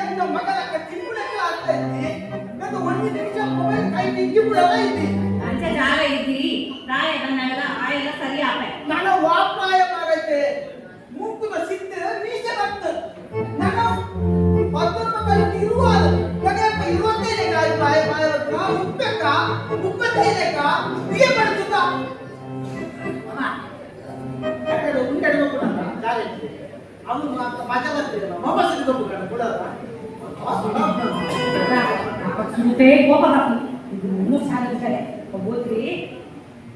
ಇನ್ನ ಮಗನ ತಿಳ್ಕೊಳಕ್ಕೆ ಆಗ್ತಾ ಇದ್ದಿ ಮತ್ತು 1 ನಿಮಿಷ ಮೊಬೈಲ್ ಕೈ ತಿಕ್ಕಿ ಬಿಡಲ್ಲ ಇದ್ದಿ ಅಂಚೆ ಜಾಗ ಇದ್ದೀರಿ ಪ್ರಾಯ ಬಂದಾಗ ಆಯೆಲ್ಲ ಸರಿ ಆಪೆ ನನ್ನ ವಾಪ್ರಾಯ ಮಾಡೈತೆ ಮೂಕುದ ಸಿಕ್ತ ಮೀಸ ಬತ್ತ ನನ್ನ 10 ಮಕ್ಕಳು ಇರುವಾಗ ನನಗೆ 25 ಗಾಯ ಬಾಯ ಬಾಯ ಬತ್ತ ಮುಪ್ಪಕ್ಕ 35ಕ ಬಿಗೆ ಬಡ್ತುತ್ತ ಯಾಕಡೆ ಉಂಡಡೆ ಕೂಡ ಜಾಗ ಇತ್ತು ಅವನು ಮಾತ್ರ ಮಜಾ ಬರ್ತಿದ್ದ ಮೊಬೈಲ್ ಸಿಕ್ಕೊಂಡು ಕೂಡ ಸುತ್ತೆ ಕೋಪ ಇದು ಇನ್ನೂ ಸಾಧಿಸ್ತಾರೆ ಹೋದ್ರಿ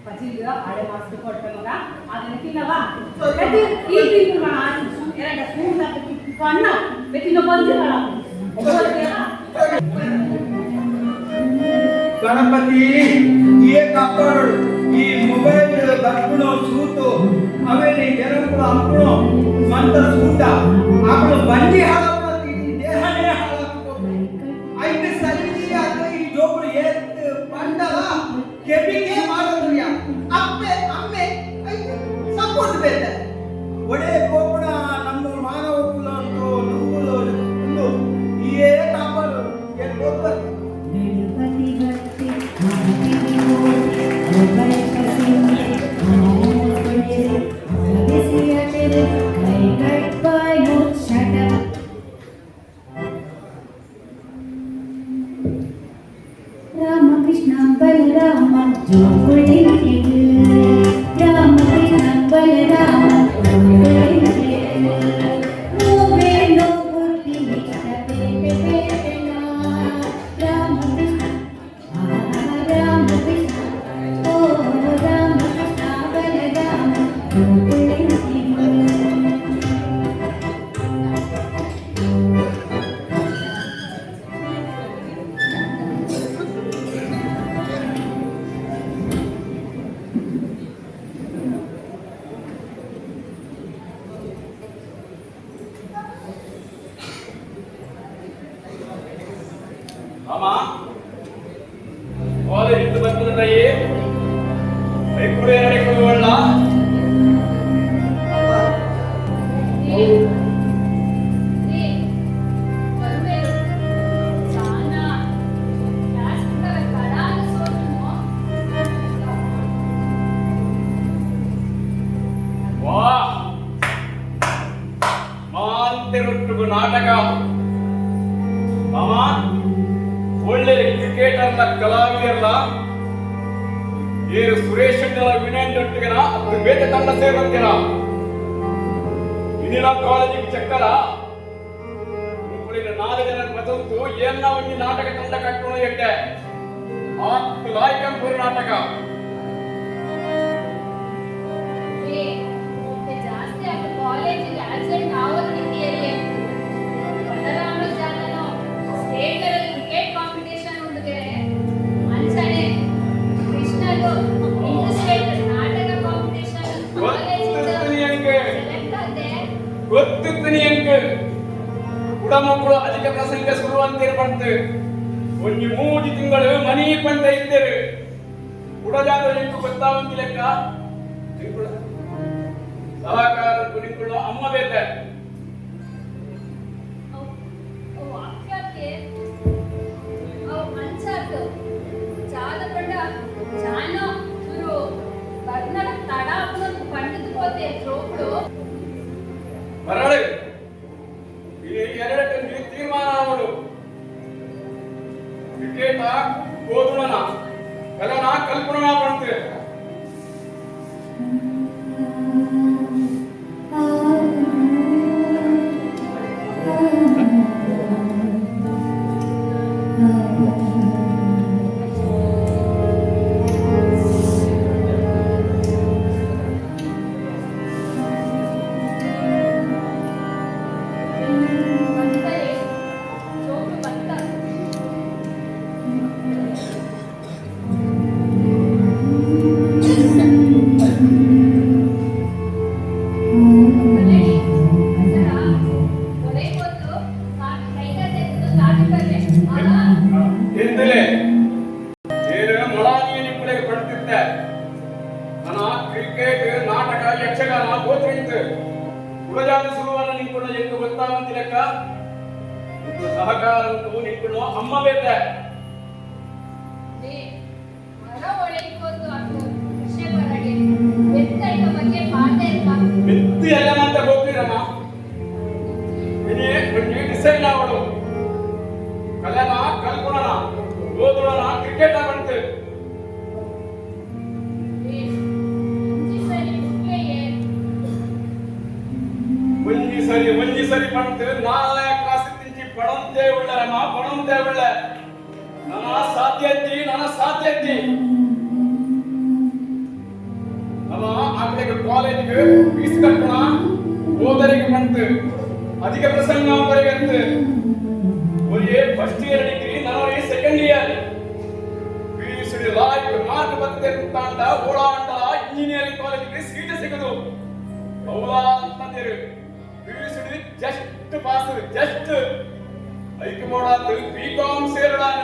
ಪಜಿಗ ಹಳೆ ಮಾಸ್ಟರ್ ಕೊಟ್ಟವಾಗ ಅದನ್ನ ತಿನ್ನವಾ ಈ ತಿನ್ನು ಎರಡು ಸ್ಪೂನ್ ಅನ್ನ ಬೆತ್ತಿನ ಬಂದಿರಲ್ಲ ಗಣಪತಿ ಏ ಕಾಪಾಡು ಈ ಮೊಬೈಲ್ ಬರ್ಪುಣೋ ಸೂತು ಅವೇನೆ ಜನಕ್ಕೂ ಅಂಪುಣೋ ಮಂತ ಸೂಟ ಆಕಳು ಬಂಡಿ ಹಾಳಾಗ್ಬಿಡೋ ದೇಹನೇ ಹಾಳಾಗ್ಬಿಡೋ ಐತೆ ಸರಿಯಾದ ಈ ಜೋಗುಳು ಏತ್ ಪಂಡಲ ಕೆಬಿಗೆ ಮಾಡೋದ್ರಿಯ ಅಪ್ಪೆ ಅಮ್ಮೆ ಸಪೋರ್ಟ್ ಬೇತೆ ಒಡೆ ಕೋಪಣ ನಮ್ಮ ಮಾನವ ಕುಲ ಅಂತೂ ನುಂಗುಲು ಏ ಕಾಪಾಡು ಏ ಹೋಗ್ಬರ್ತೀವಿ ರಾಮಕೃಷ್ಣ ಬಲರಾಮ ಜೋಗುಳಿ ರಾಮಕೃಷ್ಣ ಬಲರಾಮ ಅಮ್ಮ ಕಾಲೇಜ್ ಇಂದ ಬಂದದಯ್ಯೇ ಐಕುಡೆ ನಡೆಕೊಳ್ಳ ನಾಟಕ ಅಮ್ಮ ಒಳ್ಳೆ ಕ್ರಿಕೆಟರ್ನ ಕಲಾವಿದರಲ್ಲ ಏರು ಸುರೇಶ್ ವಿನಯಂಟೊಟ್ಟಿಗೆನ ಅದು ಬೇತೆ ತಂಡ ಸೇರುವಂತಿನ ಇಂದಿನ ಕಾಲೇಜಿಗೆ ಚಕ್ಕರ ಉಳಿದ 4 ಜನ ಬದಲ್ತು ಏನ ಒಂದು ನಾಟಕ ತಂಡ ಕಟ್ಟೋಣ ಎಟ್ಟೆ ಆ ಲಾಯ್ಕಂಪುರ ನಾಟಕ ಜಾಸ್ತಿ ಆಗ ಕಾಲೇಜಿಗೆ ಆಬ್ಸೆಂಟ್ ಆಗೋದು ರೀತಿಯಲ್ಲಿ ಬಲರಾಮ ಜಾಗನು ಸ್ಟೇಟ್ ಲೆವೆಲ್ ಕ್ರಿಕೆಟ್ ಕಾಂಪಿಟೇಷನ್ ಉಂಡಿಗೆ ಅಂಚನೆ ಕೃಷ್ಣದು ಇಂಟರ್ಸ್ಟೇಟ್ ನಾಟಕ ಕಾಂಪಿಟೇಷನ್ ಕಾಲೇಜಿಂದ ಸೆಲೆಕ್ಟ್ ಆದೆ ಗೊತ್ತಿರ್ತೀನಿ ಅಂಕ ಕುಡಮಕ್ಕಳು ಅಧಿಕ ಪ್ರಸಂಗ ಶುರುವಂತೆ ಬಂತು ಒಂದು 3 ತಿಂಗಳು ಮನಿ ಬಂತ ಇದ್ದೇವೆ ಕುಡಜಾದ ನಿಂತು ಗೊತ್ತಾವಂತಿ ಲೆಕ್ಕ ಸಹಕಾರ ಕುರಿಗಳು ಅಮ್ಮ ಬೇತೆ ವಾಕ್ಯಕ್ಕೆ ಅಂಚಾತು ಜಾದ ಪಂಡ ಜಾನೋ ಶುರು ಬರ್ನಡ ತಡ ಅಪ್ಪನ ಪಂಡದ ಹೋದೆ ಜೋಕ್ಳು ಮರಳಿ ಈ 2 ತೀರ್ಮಾನ ಮಾಡು ಕ್ರಿಕೆಟ್ ಓದುವನ ಕಲನ ಕಲ್ಪನಾ ಬಂತು ಎಂದಲೇ ಏನು ಮೊಳಾನಿಯ ನಿಪ್ಪಳಿಗೆ ಪಡ್ತಿದ್ದೆ ನನ್ನ ಕ್ರಿಕೆಟ್ ನಾಟಕ ಯಕ್ಷಗಾನ ಗೋತ್ರಿಂತು ಕುಡಜಾತಿ ಸುರುವನ್ನ ನಿಂಕೊಂಡು ಎಂದು ಗೊತ್ತಾವಂತಿ ಲೆಕ್ಕ ಸಹಕಾರ ಉಂಟು ನಿಂಕೊಂಡು ಅಮ್ಮ ಬೇತೆ ಮರ ಒಳಗೆ ಅದು ವಿಷಯ ಬರಗೆ ಬೆತ್ತೈಕ ಬಗ್ಗೆ ಪಾಠ ಇಲ್ಲ ಮೆತ್ತಿ ಎಲ್ಲ ಅಂತ ಗೊತ್ತಿರಮ್ಮ ಇನಿ ಒಂದು ಡಿಸೈಡ್ ಆವಡು ಕಲ್ಯಾಣ ಕಲ್ಪನನ ಓದುವನ ಕ್ರಿಕೆಟ್ ಬಂತು ಒಂಜಿ ಸರಿ ಬಂತು 4ನೇ ಕ್ಲಾಸ್ ತಿಂಚಿ ಪಡಂತೆ ಉಳ್ಳರಮ್ಮ ಪಡಂತೆ ಉಳ್ಳ ನನ್ನ ಸಾಧ್ಯತೆ ನಮ್ಮ ಆಕಳಿಗೆ ಕಾಲೇಜಿಗೆ ಫೀಸ್ ಕಟ್ಟಣ ಓದರಿಗೆ ಬಂತು ಅಧಿಕ ಪ್ರಸಂಗ ಅವರಿಗೆ ಒಳ್ಳೆ ಫಸ್ಟ್ ಇಯರ್ ಡಿಗ್ರಿ ನಾನು ಸೆಕೆಂಡ್ ಇಯರ್ ಬತ್ತಿರ್ತಾಂಡ ಓಡಾಂಡಲ ಇಂಜಿನಿಯರಿಂಗ್ ಕಾಲೇಜಿಗೆ ಸೀಟ್ ಸಿಗದು ಅವಲಾ ಅಂತಂದಿರು ಬಿಡಿಸಿಡಿ ಜಸ್ಟ್ ಪಾಸ್ ಜಸ್ಟ್ ಐಕ್ ಮಾಡಾತು ಬಿಕಾಮ್ ಸೇರಡಾನ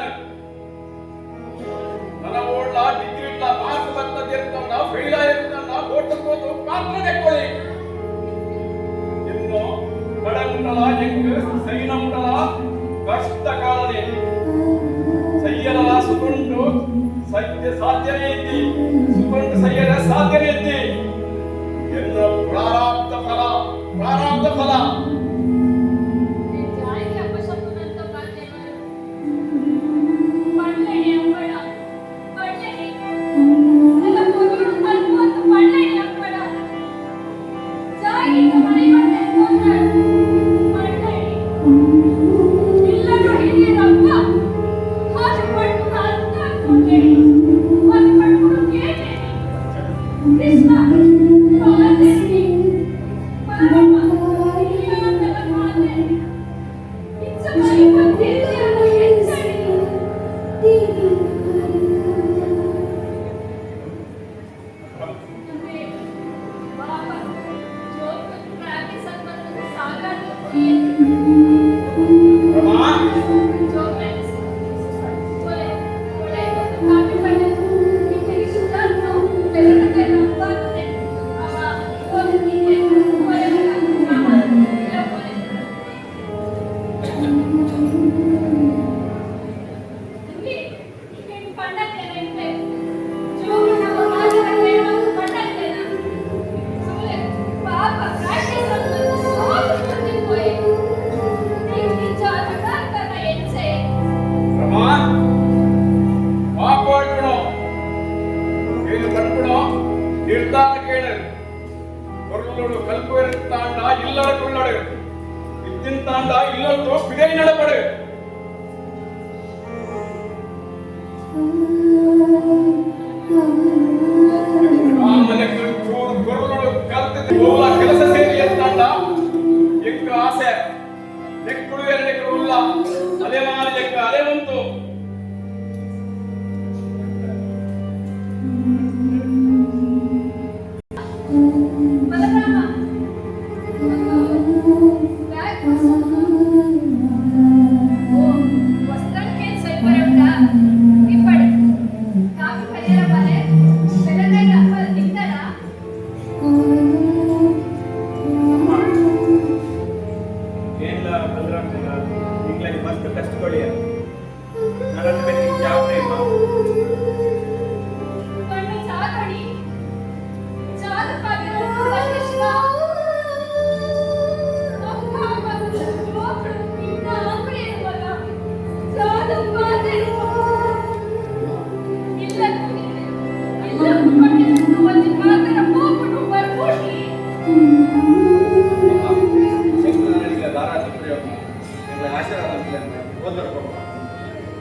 ನನ್ನ ಓಡ್ಲ ಡಿಗ್ರಿ ಇಲ್ಲ ಮಾರ್ಕ್ ಬರ್ತದಿರ್ತಾಂಡ ಫೇಲ್ ಆಗಿರ್ತಾಂಡ ಓಟಕ್ಕೋದು ಪಾತ್ರ ತೆಕ್ಕೊಳ್ಳಿ ಇನ್ನು ಬಡ ಉಂಟಲ ಎಂಗ್ ಸೈನ ಉಂಟಲ ಕಷ್ಟ ಕಾಲನೇ ಸಯ್ಯಲ ಸುಕೊಂಡು ಸತ್ಯ ಸಾಧ್ಯನೇ ಇದ್ದಿ ಸುಕೊಂಡು ಸಯ್ಯಲ ಸಾಧ್ಯನೇ ಇದ್ದಿ ಎನ್ನು ಪ್ರಾರಬ್ಧ ಫಲ ಜಾಯಿಗೆ ಅಪಶಕುನಂತ ಬಾಲ್ಯಗಳು ಪಡ್ಲೇನೆ ಅಪ್ಪಡ ಪಡ್ಲೇನೆ ನನ್ನ ಮಗಳು ಕಲ್ಪಂತ ಪಡ್ಲೇನೆ ಅಪ್ಪಡ ಜಾಯಿಗೆ ಮನೆ ಬಂದೆ ಪಡ್ಲೇನೆ ಇಲ್ಲ ಹಿರಿಯರಪ್ಪ ಹಾಗೆ ಪಟ್ಟು ಅರ್ಥ ಹಾಕೊಂಡೇನೆ ಅದು ಪಡ್ಕೊಂಡು ಕೇಳೇನೆ ಕೃಷ್ಣ ಕಾಲೇಜಿ ಪರಮ ಹಿರಿಯರನ್ನೆಲ್ಲ ಕಾಲೇನೆ ಇಂಚ ಮನೆ ಬಂದಿದ್ದೆ ಅನ್ನೋ ಹೆಂಚಡಿ ಬಾಬಾ ಜೋಕ್ ಪ್ರಾಕ್ಟೀಸ್ ಅಂತ ಸಾಗಾಡ್ತು ರಮಾ ನಿರ್ಧಾರ ಕೇಳು பொருளோடு கல்புவர் தாண்டா இல்லட கொள்ளடு இத்தின் தாண்டா இல்லத்தோ பிழை நடப்படு ಆಮನೆಗಳು ಚೂರು ಕೊರಳೋಡು ಕಲ್ತಿದ್ದು ಹೋಗ ಕೆಲಸ ಸೇರಿ ಎತ್ತಾಂಡ ಎಂಕ ಆಸೆ ನೆಕ್ಕಳು ಎರಡೆಕ್ಕಳು ಇಲ್ಲ ಅಲೆ ಮಾರಿ ಎಂಕ ಅಲೆ ಬಂತು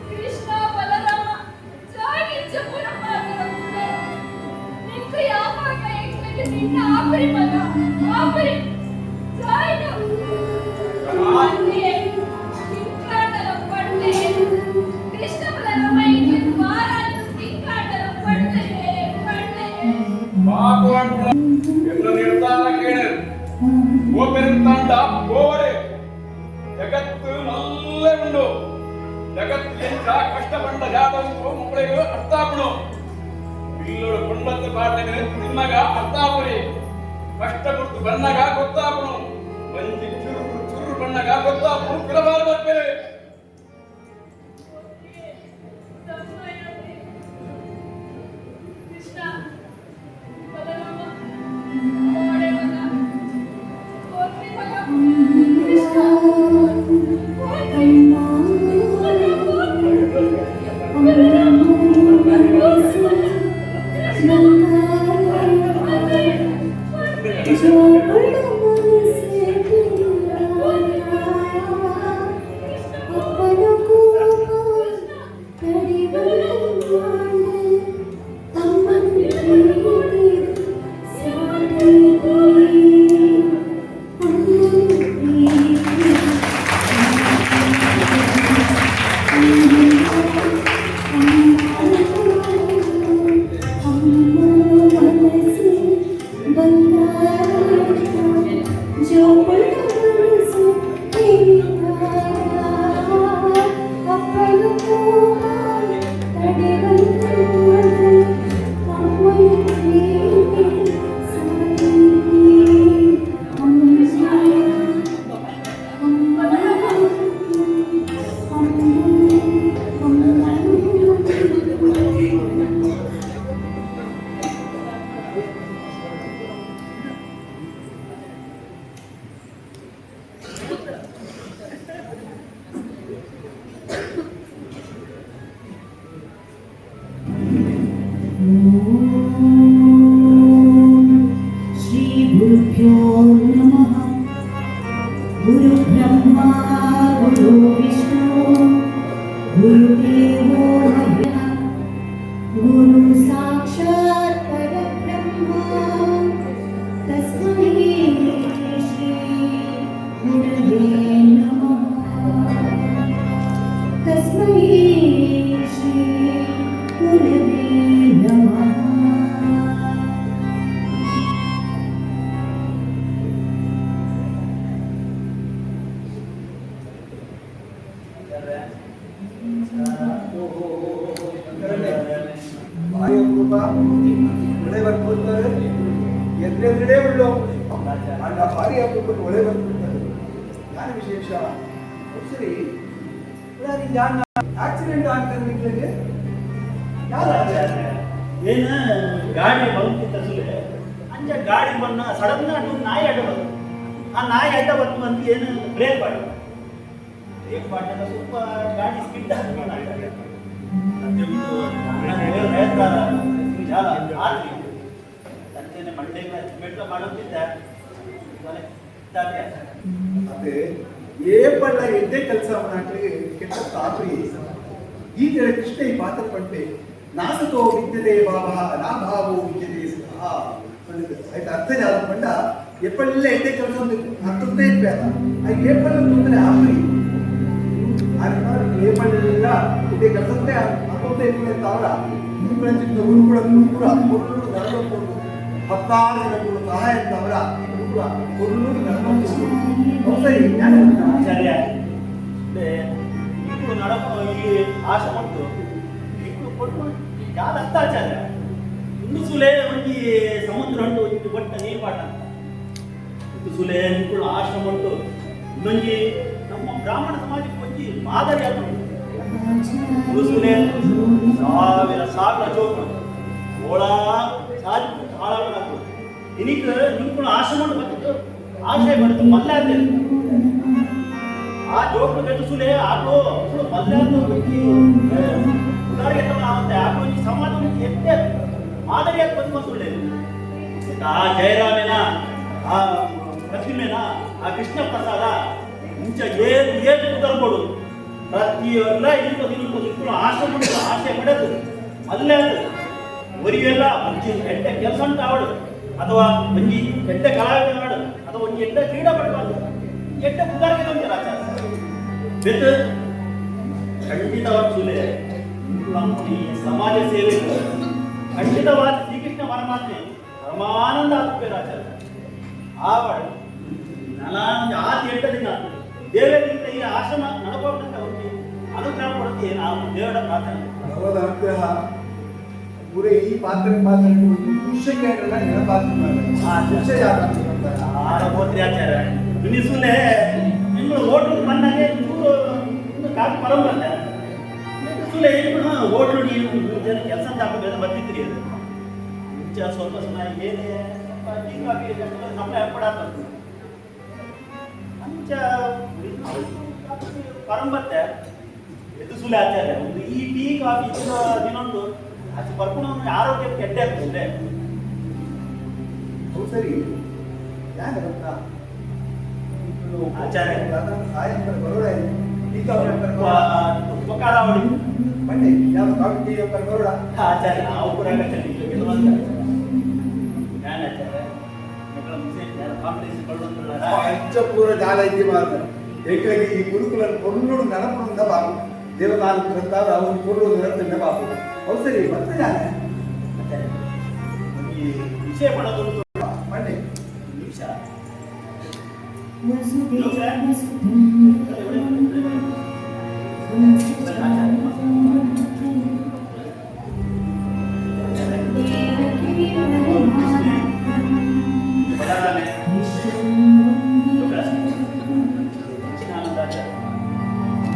ಕೃಷ್ಣ ಬಲರಾಮ ಜಾಗಿಂಚ ನಿನ್ನ ಆಪರಿ ಮಗ ಆಪರಿ ಜಾಯ್ನ ತಿಂಕಾಟಲ ಪಡ್ಲೆ ಕೃಷ್ಣ ಬಲರಾಮಯ್ಯ ಮಾರಾಜು ತಿಂಕಾಟಲ ಪಡ್ಲೆ ಭಗವಾನ್ ಎಲ್ಲ ನಿರ್ಧಾರ ಕೇಳು ಗೋಪೆರುತ್ತಾಂಡ ಗೋಡೆ ಜಗತ್ತು ನಲ್ಲೇ ಉಂಡು ಜಗತ್ತಿನಿಂದ ಕಷ್ಟಪಟ್ಟ ಜಾತವು ಮಕ್ಕಳಿಗೆ ಅರ್ಥಾಪಣು ಇಲ್ಲೋಡು ಕೊಂಡದ್ದು ಪಾಠನೆ ನಿನ್ನಗ ಅರ್ಥಾಪುರಿ ಕಷ್ಟಪಟ್ಟು ಬನ್ನಗ ಗೊತ್ತಾಪಣು ಮಂದಿ ಚುರು ಚುರು ಬಣ್ಣಗ ಗೊತ್ತಾಪಣು ಪಿಲಬಾರ ಬರ್ಬೇರೆ ಕೃಷ್ಣ ಬಲರಾಮ ಗೋಡೆ ಮಗ ಗೋತ್ರಿ ಮಗ ಕೃಷ್ಣ गुरुभ्यो नमः गुरुब्रह्मा गुरुविष्णु गुरुदेवो महेश्वरः गुरु साक्षात् परब्रह्म तस्मै श्री गुरवे नमः तस्मै श्री गुरवे नमः ಭಾರಿ ಅಪರೂಪ ಒಳ್ಳೆ ಬರ್ಕೊಡ್ತಾರೆ ಎದುರೆದುರೇ ಉಳ್ಳು ಅಣ್ಣ ಭಾರಿ ಅಪರೂಪಕ್ಕೆ ಒಳ್ಳೆ ಬರ್ಕೊಡ್ತಾರೆ ಯಾರು ವಿಶೇಷ ಸರಿ ಆಕ್ಸಿಡೆಂಟ್ ಆಗ್ತಾರೆ ಮಕ್ಕಳಿಗೆ ಯಾರು ಏನ ಗಾಡಿ ಬಂಕಿತ್ತ ಸುಲೆ ಅಂಜ ಗಾಡಿ ಬನ್ನ ಸಡನ್ ಒಂದು ನಾಯಿ ಅಡ್ಡ ಬಂತು ಆ ನಾಯಿ ಅಡ್ಡ ಬಂತು ಅಂತ ಏನು ಬ್ರೇಕ್ ಮಾಡಿದ ಸ್ವಲ್ಪ ಗಾಡಿ ಸ್ಕಿಡ್ ಆಗ್ತದೆ ಮಂಡೆ ಮೆಟ್ಟ ಮಾಡೋದಿದ್ದೆ ಅದೇ ಏ ಪಳ್ಳ ಎದ್ದೇ ಕೆಲಸ ಮಾಡಾಕ್ಲಿ ಕೆಟ್ಟ ತಾತ್ರಿ ಈ ತರ ಕೃಷ್ಣ ಈ ಪಾತ್ರ ಪಂಟೆ ನಾಸತೋ ವಿದ್ಯತೆ ಭಾವ ನಾ ಭಾವೋ ವಿದ್ಯತೆ ಸಹ ಆಯ್ತು ಅರ್ಥ ಜಾಲ ಪಂಡ ಎಪ್ಪಳೆಲ್ಲ ಎದ್ದೇ ಕೆಲಸ ಒಂದು ಹತ್ತೊಂದೇ ಇರ್ಬೇಕ ಆ ಏಪಳ್ಳ ತೊಂದರೆ ಆಪ್ರಿ ಏಪಳ್ಳೆಲ್ಲ ಇದೇ ಕೆಲಸಂತೆ ಹತ್ತೊಂದೇ ಇರ್ತಾರೆ ತಾವರ ಗುರುಗಳು ಕೂಡ ಕೊಲ್ಲೂರು ನರಳಕೊಂಡು 16 ಜನಗಳು ಸಹಾಯ ಅವರ ಕೊಲ್ಲೂರು ನರಳಕೊಂಡು ಸರಿ ಆಚಾರ್ಯ ఇప్పుడు నడప ఈ ఆశ్రమ ಉಂಟು ఇప్పుడు ಕೊಟ್ಟು ಯಾದತ್ತ ಆಚಾರ್ಯ ಇಂದು ಸುಲೆ ಒಂಜಿ ಸಮುದ್ರ ಉಂಟು ಒಂಜಿ ಬಟ್ಟ ನೀರ್ಪಾಟ ಇಂದು ಸುಲೆ ನಿಂಕುಳ ಆಶ್ರಮ ಉಂಟು ಇನ್ನೊಂಜಿ ನಮ್ಮ ಬ್ರಾಹ್ಮಣ ಸಮಾಜಕ್ಕೆ ಒಂಜಿ ಮಾದರಿ ಅದು ಇಂದು ಸುಲೆ ಸಾವಿರ ಚೋಟು ಓಳ ಸಾಧಿ ಹಾಳಾಗಬೇಕು ಇನಿಕ ನಿಂಕುಳ ಆಶ್ರಮ ಬಂತು ಆಶಯ ಬಂತು ಮಲ್ಲಾದೆ ಆ ಜೋಕು ಗಟ್ಟಿಸುಲೆ ಆಟೋ ಮಲ್ಲಾದ ಉದಾರಿಗೆ ಆಗುತ್ತೆ ಆಟೋ ಈ ಸಮಾಜ ಎಷ್ಟೇ ಮಾದರಿಯಾಗಿ ಬಂದ್ಸುಳ್ಳೆ ಆ ಜಯರಾಮೇನ ಆ ಪ್ರತಿಮೆನ ಆ ಕೃಷ್ಣ ಪ್ರಸಾದ ಮುಂಚ ಏನು ಉದರ್ಬೋದು ಪ್ರತಿಯೊಲ್ಲ ಇನ್ನೊಂದು ಆಸೆ ಪಡೆದು ಮಲ್ಲಾದ ಒರಿವೆಲ್ಲ ಮುಂಚೆ ಕೆಟ್ಟ ಕೆಲಸ ಉಂಟು ಆವಡು ಅಥವಾ ಒಂಜಿ ಕೆಟ್ಟ ಕಲಾವಿದ ಮಾಡು ಅಥವಾ ಒಂದು ಎಡ್ಡ ಕ್ರೀಡಾಪಟು ಎಡ್ಡ ಉದಾರಿಗೆ ಬಂದಿಲ್ಲ ಆಚಾರ ಬೆತ್ತು ಖಂಡಿತವಾದ ಸುಲೆ ಈ ಸಮಾಜ ಸೇವೆ ಖಂಡಿತವಾದ ಶ್ರೀಕೃಷ್ಣ ಪರಮಾತ್ಮೆ ಪರಮಾನಂದ ಆಗ್ತೇವೆ ಆಚಾರ ಆವಡು ನಾನು ಆತಿ ಎಡ್ಡ ದಿನ ದೇವರಿಂದ ಈ ಆಶ್ರಮ ನಡ್ಕೊಂಡಂತ ಒಂದು ಅನುಗ್ರಹ ಕೊಡುತ್ತೆ ನಾವು ದೇವರ ಪ್ರಾರ್ಥನೆ ಭಗವದ ಅನುಗ್ರಹ ಪೂರೇ ಈ ಪಾತ್ರ ಪುರುಷಕ್ಕೆಲ್ಲ ನೆನಪಾಗ್ತದೆ ಹೋದ್ರಿ ಆಚಾರ ನಿನ್ನಿಸುಲೆ ನಿಮ್ಗಳು ಹೋಟ್ಲು ಬಂದಾಗೆ ಕಾಫಿ ಪರಂಬಲ್ಲ ಸುಲೆ ಏನು ಹೋಟ್ಲು ನೀವು ಜನ ಕೆಲಸ ಹಾಕೋದು ಬರ್ತಿದ್ರಿ ಅದು ಮುಂಚೆ ಸ್ವಲ್ಪ ಸಮಯ ಏನೇ ಟೀ ಕಾಫಿ ಸಪ್ಲೈ ಹಾಕ್ಬಿಡತ್ತ ಮುಂಚೆ ಪರಂಬತ್ತೆ ಎದ್ದು ಸುಲೆ ಆಚಾರ್ಯ ಈ ಟೀ ಕಾಫಿ ದಿನೊಂದು ಅದು ಬರ್ಕೊಂಡು ಆರೋಗ್ಯ ಕೆಟ್ಟ ಆಗ್ತದೆ ಸರಿ ಯಾಕೆ ಗೊತ್ತಾ ಆಚಾರ್ಯ ಸಾಯಂಕಾಲ ಬರೋಣ ಉಪಕಾರ ಅವಳಿ ಬನ್ನಿ ಯಾವ ಕಾಫಿ ಟೀ ಬರೋಣ ಆಚಾರ್ಯ ನಾವು ಕೂಡ ಪಂಚಪೂರ ಜಾಲ ಇದ್ದಿ ಮಾತ್ರ ಏಕಾಗಿ ಈ ಗುರುಕುಲ ಕೊಲ್ಲೂರು ನೆನಪುಂದ ಬಾಬು ದೇವತಾನು ಕರೆತಾರ ಅವನು ಕೊಲ್ಲೂರು ನೆನಪಿಂದ ಬಾಬು ಹೌದು ಸರಿ ಮತ್ತೆ ಜಾನೆ ಈ ವಿಷಯ ಪಡೋದು ಬನ್ನಿ ನಿಮಿಷ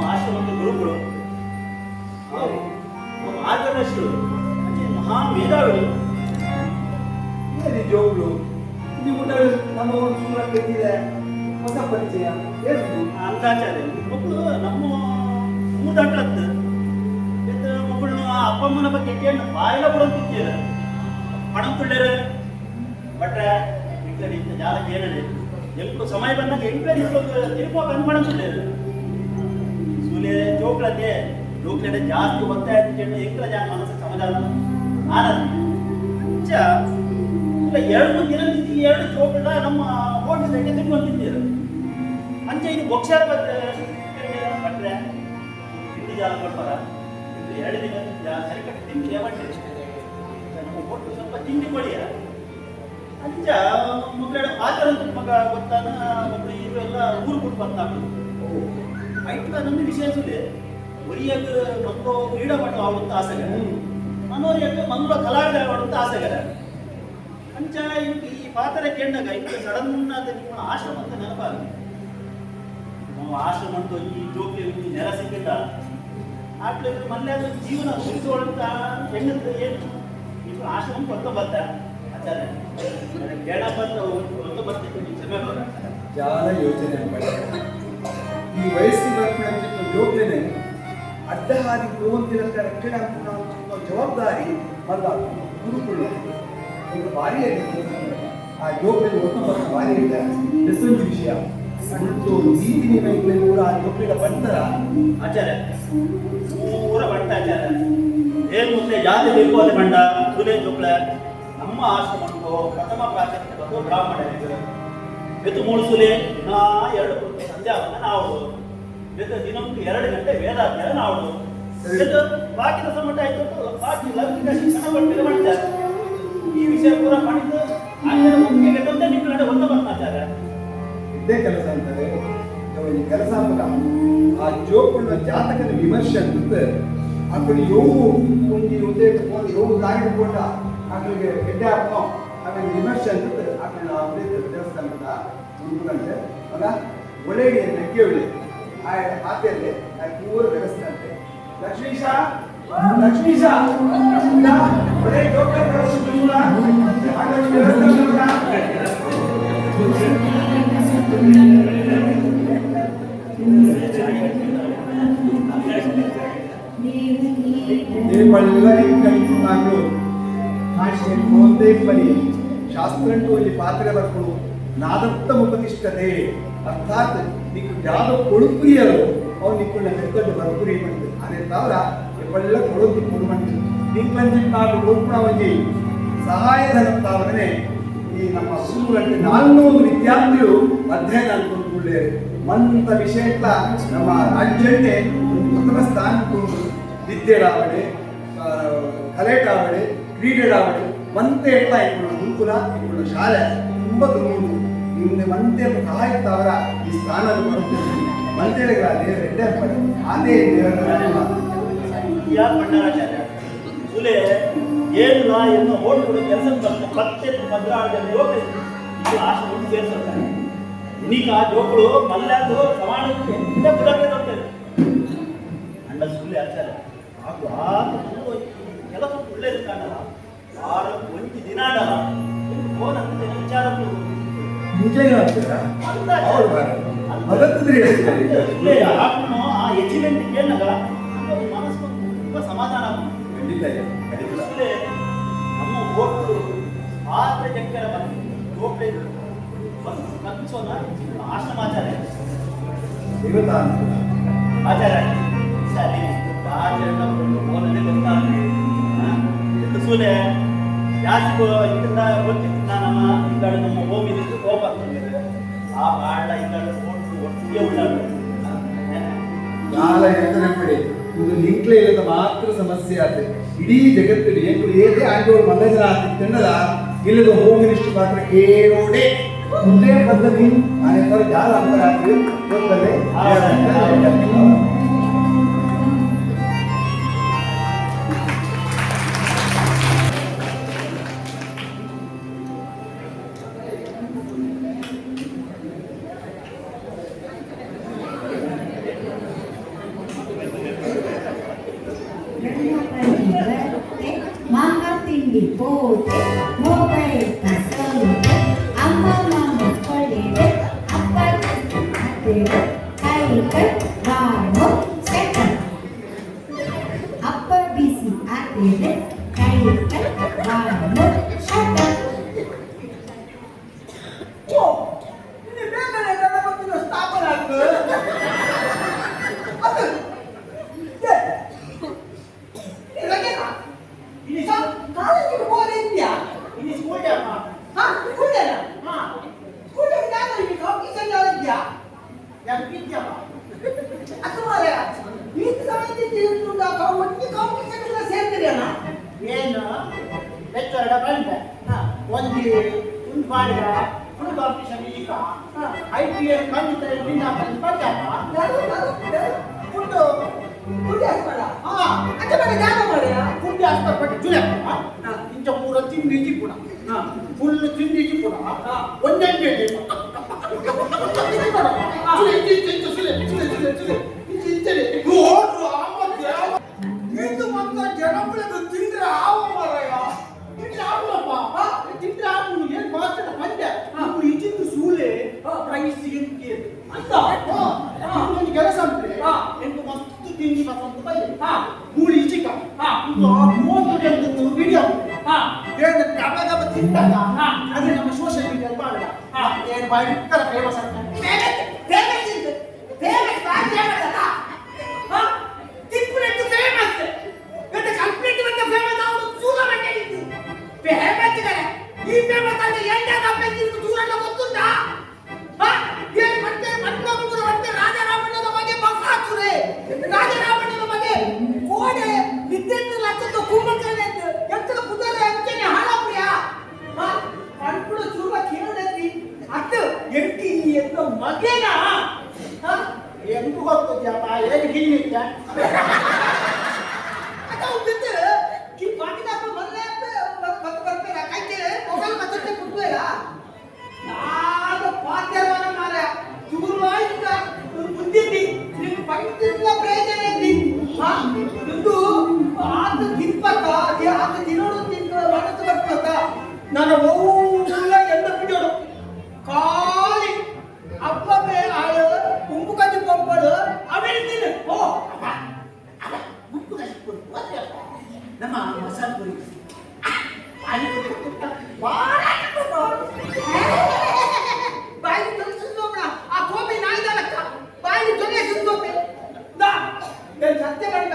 ಆಶ್ರಮದ ಗುರುಗಳು ಮಾರ್ಗದರ್ಶಿಗಳು ಮಹಾ ಮೇಧಾವಿಗಳು ಜೋಗುಳು ನೀವು ನಮ್ಮ ಒಂದು ಸುಮ್ಮನೆ ಕೆಟ್ಟಿದೆ ಹೊಸ ಪರಿಚಯ ಏನು ಅಂತಾಚಾರ್ಯ ಮಕ್ಕಳು ನಮ್ಮ ಮೂದಂಟ್ಲತ್ತು ಮಕ್ಕಳು ಅಪ್ಪ ಅಮ್ಮನ ಬಗ್ಗೆ ಕೇಳಿ ಬಾಯಿಲ ಬಿಡೋಂತಿದ್ದೇವೆ ಪಣ ತುಳ್ಳ್ಯಾರ ಬಟ್ರೆ ಇಟ್ಲಡಿ ಇಂಥ ಜಾಲ ಕೇಳಲಿ ಎಲ್ರು ಸಮಯ ಬಂದಾಗ ಎಂಟ್ಲಡಿ ತಿರುಪ ಕನ್ಪಡಿಸಲಿಲ್ಲ ಸುಲೆ ಜೋಕ್ಲಕ್ಕೆ ಜೋಕ್ಲಡೆ ಜಾಸ್ತಿ ಒತ್ತಾಯ ಕೇಳಿ ಎಂಟ್ಲ ಜಾಗ ಮನಸ್ಸು ಸಮಾಧಾನ ಆನಂದ ಅಂಚ ಇಲ್ಲ 2 ದಿನ 2 ಜೋಕ್ಲ ನಮ್ಮ ಹೋಟೆಲ್ ಸೈಡ್ ತಿನ್ಕೊಂಡಿದ್ದೀರ ಅಂಚ ಇದು ಬೊಕ್ಷಾರ ಬಟ್ಟರೆ ತಿಂಡಿ ಜಾಲ ಕೊಡ್ತಾರ 2 ದಿನ ಸರಿ ಕಟ್ಟಿ ತಿಂಡಿ ಬಟ್ಟೆ ನಮ್ಮ ಹೋಟೆಲ್ ಸ್ವಲ್ಪ ತಿಂಡಿ ಕೊಡಿಯ ಅಂಚ ಮಕ್ಕಳ ಆಚಾರ ಮಗ ಗೊತ್ತಾನ ಮಕ್ಕಳು ಇವೆಲ್ಲ ಊರು ಕೊಟ್ಟು ಬರ್ತಾರು ಐಟ್ಲ ನಮ್ದು ವಿಶೇಷತೆ ಒರಿಯಾಗ ಮಕ್ಕಳು ಕ್ರೀಡಾ ಪಟು ಆಡುವಂತ ಆಸೆಗರ ಮನೋರಿಯಾಗ ಮಂಗಳ ಕಲಾವಿದ ಆಡುವಂತ ಆಸೆಗರ ಅಂಚ ಈ ಪಾತ್ರ ಕೇಳಿದಾಗ ಇಂಥ ಸಡನ್ ನಿಮ್ಮ ಆಶ್ರಮ ಅಂತ ನೆನಪಾಗುತ್ತೆ ನಾವು ಆಶ್ರಮ ಅಂತೂ ಈ ಜೋಕ್ಲಿ ನೆಲ ಸಿಕ್ಕಿಲ್ಲ ಆಟ್ಲ ಮೊನ್ನೆ ಅದು ಜೀವನ ಉಳಿಸೋಳಂತ ಹೆಣ್ಣದ್ದು ಏನು ಈಗ ಆಶ್ರಮ ಕೊತ್ತ ಬರ್ತ ಆಚಾರ್ಯ ಬೇಡ ಬಂದು ಒಂದು ಬರ್ತಿತ್ತು ಸಮಯ ಬರ ಜಾಲ ಯೋಚನೆ ಮಾಡಿ ಈ ವಯಸ್ಸಿನ ಜೋಕ್ಲೇನೆ ಅಡ್ಡ ಹಾದಿ ಹೋಗುವಂತಿನ ರಕ್ಷಣೆ ಅಂತ ನಾವು ಜವಾಬ್ದಾರಿ ಅಲ್ಲ ಗುರುಗಳು ಒಂದು ಬಾರಿಯಾಗಿ ಆ ಜೋಕ್ಲೇನೆ ಒಂದು ಬಾರಿ ಇದೆ ಎಷ್ಟೊಂದು ವಿಷಯ ಮತ್ತು ನೀತಿ ನಿಯಮಗಳು ಕೂಡ ಆ ಜೋಕ್ಲಿನ ಬಂತರ ಆಚಾರ್ಯ ಪೂರ ಬಂಟ ಆಚಾರ್ಯ ಏನ್ ಮುಂದೆ ಜಾತಿ ಬೇಕು ಅದೇ ಬಂಡ ಸುಲೇ ಜೋಕ್ಳ ನಮ್ಮ ಆಶ್ರಮಕ್ಕೂ ಪ್ರಥಮ ಪ್ರಾಚಾರ್ಯ ಬ್ರಾಹ್ಮಣ ಬೆತ್ತು 3 ಸುಲೆ ನಾ 2 ಸಂಧ್ಯಾವಂದನ ನಾವು ಬೆತ್ತು ದಿನಕ್ಕೆ 2 ಗಂಟೆ ವೇದಾಧ್ಯಯನ ನಾವು ಬೆತ್ತು ಬಾಕಿದ ಸಮಟ ಆಯ್ತು ಬಾಕಿ ಲೌಕಿಕ ಶಿಕ್ಷಣ ಕೊಟ್ಟಿರ ಮಾಡ್ತಾರೆ ಈ ವಿಷಯ ಪೂರ ಮಾಡಿದ್ದು ಆಚಾರ್ಯ ಮುಖ್ಯ ಗೆದ್ದಂತೆ ನಿಮ್ಮ ನಡೆ ಒಂದು ಬರ್ತಾಚಾರ ಇದೇ ಕೆಲಸ ಅಂತಾರೆ ಈ ಕೆಲಸ ಅಂತ ಆ ಜೋಕುಳ್ಳ ಜಾತಕದ ವಿಮರ್ಶೆ ಅಂತ ಅక్కడ ಯೋವು ಒಂದು ಒಂದೇ ಯೋವು ತಾಗಿಡ್ಕೊಂಡ ಅಲ್ಲಿಗೆ ಗೆಡ್ಡೆ ಹಾಕೋ ಆಮೇಲೆ ವಿಮರ್ಶೆ ಅಂತ ಅక్కడ ದೇವಸ್ಥಾನದ ಗುರುಗಳಂತೆ ಆಗ ಒಳ್ಳೆ ನೆಕ್ಕೆ ಒಳ್ಳೆ ಆ ಹಾತೆಯಲ್ಲಿ ಪೂರ ವ್ಯವಸ್ಥೆ ಅಂತೆ ಲಕ್ಷ್ಮೀಶ ಒಳ್ಳೆ ಡಾಕ್ಟರ್ ಶಾಸ್ತ್ರಂಟು ಇಲ್ಲಿ ಪಾತ್ರೆ ಬರ್ಕೊಂಡು ನಾದತ್ತ ಉಪತಿಷ್ಠತೆ ಅರ್ಥಾತ್ నీకు ಯಾವ್ದು ಕೊಡುಕುರಿಯರು ಅವು ನಿಕ್ಕೊಂಡ ಮೆತ್ತಡ್ಡು ಬರ್ಕುರಿ ಮಾಡ್ತಾರೆ ಅದೇ ತವರ ಇವೆಲ್ಲ ಕೊಡೋದು ಕೊಡುವಂತೆ ನಿಂಕಂಜಿ ನಾವು ರೂಪಣ ಒಂಜಿ ಸಹಾಯಧನ ತಾವನೆ ಈ ನಮ್ಮ ಸ್ಕೂಲಲ್ಲಿ 400 ವಿದ್ಯಾರ್ಥಿಗಳು ಅಧ್ಯಯನ ಅನ್ಕೊಂಡ್ಕೊಳ್ಳೆ ಮಂತ ವಿಷಯ ನಮ್ಮ ರಾಜ್ಯಕ್ಕೆ ಪ್ರಥಮ ಸ್ಥಾನ ವಿದ್ಯೆಡಾವಡೆ ಕಲೆಟಾವಡೆ ಕ್ರೀಡೆಡಾವಡೆ ಮಂತೆ ಎಲ್ಲ ಇಟ್ಕೊಂಡು ಗುರುಕುಲ ಇಟ್ಕೊಂಡು ಶಾಲೆ ತುಂಬ ದೂರು ಇನ್ನು ಮಂತೆ ಸಹಾಯಕವರ ಈ ಸ್ಥಾನದ ಬರುತ್ತದೆ ಮಂತೆಗಳಾದೆ ರೆಡ್ಡೆ ಪಡೆ ಅದೇ ಯಾರು ಮಂಡಲಾಚಾರ್ಯ ಸುಲೆ ಏನಿಲ್ಲ ಎನ್ನು ಓಡ್ಕೊಂಡು ಕೆಲಸ ಬರ್ತಾರೆ ಪ್ರತ್ಯೇಕ ಭದ್ರಾವಳಿ ಯೋಗ ಇದು ಆಶ್ರಮ ಸೇರಿಸ್ತಾರೆ ಇನ್ನೀಗ ಜೋಕುಳು ಮಲ್ಯಾದು ಸಮಾಜಕ್ಕೆ ಬುಡಕ್ಕೆ ತರ್ತೇವೆ ಅಂಡ ಸುಳ್ಳೆ ಆಚಾರ ಹಾಗೂ ಕೆಲಸ ಒಳ್ಳೇದು ಕಾಣಲ್ಲ ಆರು ಒಂದು ದಿನ ಆಡಲ್ಲ ಫೋನ್ ಅಂತ ವಿಚಾರ ನಿಜ ಹೇಳ್ತೀರಾ ಹಾಕೊಂಡು ಆ ಎಚಿಮೆಂಟ್ ಕೇಳಿದಾಗ ಮನಸ್ಸು ತುಂಬ ಸಮಾಧಾನ ಖಂಡಿತ ನಮ್ಮ ಓಟು ಆದ್ರೆ ಚಕ್ಕೆರ ಜೋಪಡೆ ಕಲ್ಪಿಸೋಣ ಆಶ್ರಮಾಚಾರ್ಯ ಆಚಾರ್ಯ ಸರಿ ಆಚರಣೆ ಓದನೆ ಗೊತ್ತಾಗ್ತದೆ ಸೂಲೆ ಜಾಸ್ತಿ ಇದರಿಂದ ಗೊತ್ತಿಲ್ಲ ನಮ್ಮ ಈ ಕಡೆ ನಮ್ಮ ಹೋಗಿದ್ದು ಕೋಪ ಆಗ್ತದೆ ಆ ಬಾಳ ಈ ಕಡೆ ಒಟ್ಟಿಗೆ ಉಳ್ಳಾಡು ಕಾಲ ಯೋಚನೆ ಮಾಡಿ ಇದು ನಿಂಕ್ಲೆ ಇಲ್ಲದ ಮಾತ್ರ ಸಮಸ್ಯೆ ಆದ್ರೆ ಇಡೀ ಜಗತ್ತಿನ ಏದೇ ಆಂಡೋರು ಮನೋಜನ ಆಗ್ತಿದ್ದಲ್ಲ ಇಲ್ಲದ ಹೋಮ್ ಮಿನಿಸ್ಟರ್ ಮಾತ್ರ ಕೇಳೋಡೆ ಮುಂದೆ ಪದ್ಧತಿ ಆ ಜಾಲ ಅಂತರ ಆಗ್ತದೆ ಗೊತ್ತಲ್ಲೇ Pote, mobile, tassolite, amma mamma scollite, appa attere, carica, vano, second. Appa busy attere, carica, vano, second. ಅಲ್ಲಿ ಒಂದು ಬಾಡಿಗ ಒಂದು ಕಾಂಪಿಟೇಷನ್ ಈಗ IPL ಖಂಡಿತ ವಿನ್ ಆಗ್ತದೆ ಫುಡ್ ಹಾಸ್ಪಡ ಅಂತ ಮಾಡಿ ಜಾಗ ಮಾಡ್ಯಾ ಫುಡ್ ಹಾಸ್ಪಡ ಪಟ್ಟು ಜುಲೆ ಇಂಚ ಪೂರ ತಿಂಡಿಜಿ ಕೂಡ ಫುಲ್ ತಿಂಡಿಜಿ ಕೂಡ ಒಂದೊಂದೇ ಜನಪದ ತಿಂದ್ರೆ ಆವ ಮಾರಾಯ ತಿಂದ್ರೆ ಆವಲ್ಲಪ್ಪ ತಿಂದ್ರೆ ಆವು ಏನ್ ಮಾತಾಡ ಪಂದ್ಯ ನೀವು ಇಜಿತ್ತು ಸೂಲೆ ಪ್ರೈಸ್ ಎಂಕೆ ಅಂತ ಒಂದು ಕೆಲಸ ಅಂದ್ರೆ ಎಂದು ಮಸ್ತ್ ತಿಂಡಿ ಬರ್ತಂತ ಬೈದೆ ಮೂಳಿ ಇಜಿಕ ಮೂವತ್ತು ಜನದ್ದು ವಿಡಿಯೋ ಏನು ಗಬ ಗಬ ತಿಂದಾಗ ಅದೇ ನಮ್ಮ ಸೋಷಿಯಲ್ ಮೀಡಿಯಾ ಮಾಡಲ್ಲ ಏನು ಭಯಂಕರ ಫೇಮಸ್ ಆಗ್ತದೆ ಫೇಮಸ್ ಬಾರಿ ಆಗಲ್ಲ ತಿಪ್ಪುರೆಟ್ಟು ಫೇಮಸ್ ಮತ್ತೆ ಕಂಪ್ಲೀಟ್ ಮತ್ತೆ ಫೇಮಸ್ ಅವರು ಚೂಲ ಮಾಡಿದ್ದು ಫೇಮಸ್ ಇದ್ದಾರೆ ಈ ಫೇಮಸ್ ಅಂದ್ರೆ ಎಂಟು ಅಪ್ಪೆಂದಿರು ಚೂಲ ಗೊತ್ತುಂಟಾ ಏನು ಮತ್ತೆ ಮತ್ತೊಬ್ಬರು ಮತ್ತೆ ರಾಜರಾಮಣ್ಣನ ಬಗ್ಗೆ ಬಕ್ಕಾಚುರೆ ರಾಜರಾಮಣ್ಣನ ಬಗ್ಗೆ ಕೋಡೆ ವಿದ್ಯುತ್ ಲಕ್ಷದ ಕುಂಭಕರ್ಣೆ ಎಂತದ ಪುದರೆ ಅಂಚನೆ ಹಾಳಪ್ರಿಯ ಅನ್ಪುಡ ಚೂಲ ಕೇಳದಿ ಅತ್ತು ಎಂಟಿ ಎಂತ ಮಗೇನ ಎಂಟು ಗೊತ್ತಿದ್ಯಪ್ಪ ಏನು ಗಿಲ್ಲಿದ್ದ ಅದು ಬಿದ್ದು ಕಿ ಬಾಗಿಲಾಪ ಮೊದಲೇ ಮತ್ತೆ ಬರ್ತೀರ ಕೈಗೆ ಮೊಬೈಲ್ ಮತ್ತೆ ಕೊಡ್ಬೇಡ ನಾನು ಪಾತ್ಯರವನ ಮಾರ ಚೂರುವಾಯ್ತ ಬುದ್ಧಿದ್ದಿ ನಿನ್ನ ಪಂಕ್ತಿಲ್ಲ ಪ್ರಯೋಜನ ಇದ್ದಿ ಇದು ಆತ ತಿನ್ಪತ್ತ ಆತ ತಿನ್ನೋಡು ತಿನ್ನ ಮನಸ್ಸು ಬರ್ತದ ನನ್ನ ಓಲ್ಲ ಎಲ್ಲ ಬಿಡೋಡು ಖಾಲಿ ಅಪ್ಪ ಮೇಲೆ ಆಯೋ ಉಂಪು ಕಜ್ಜಿ ಪಂಪಡು ಆಮೇಲೆ ತಿನ್ನು ಓ ಉಂಪು ಕಜ್ಜಿ ಪಂಪು ನಮ್ಮ ಮಸಾಲ ಪುರಿ ಬಾಯಿ ತೊಲಿಸೋಣ ಆ ಕೋಪಿ ನಾಯಿದಲಕ್ಕ ಬಾಯಿ ತೊಲಿಸೋಪೆ ದಾ ನಾನು ಸತ್ಯ ಕಂಡ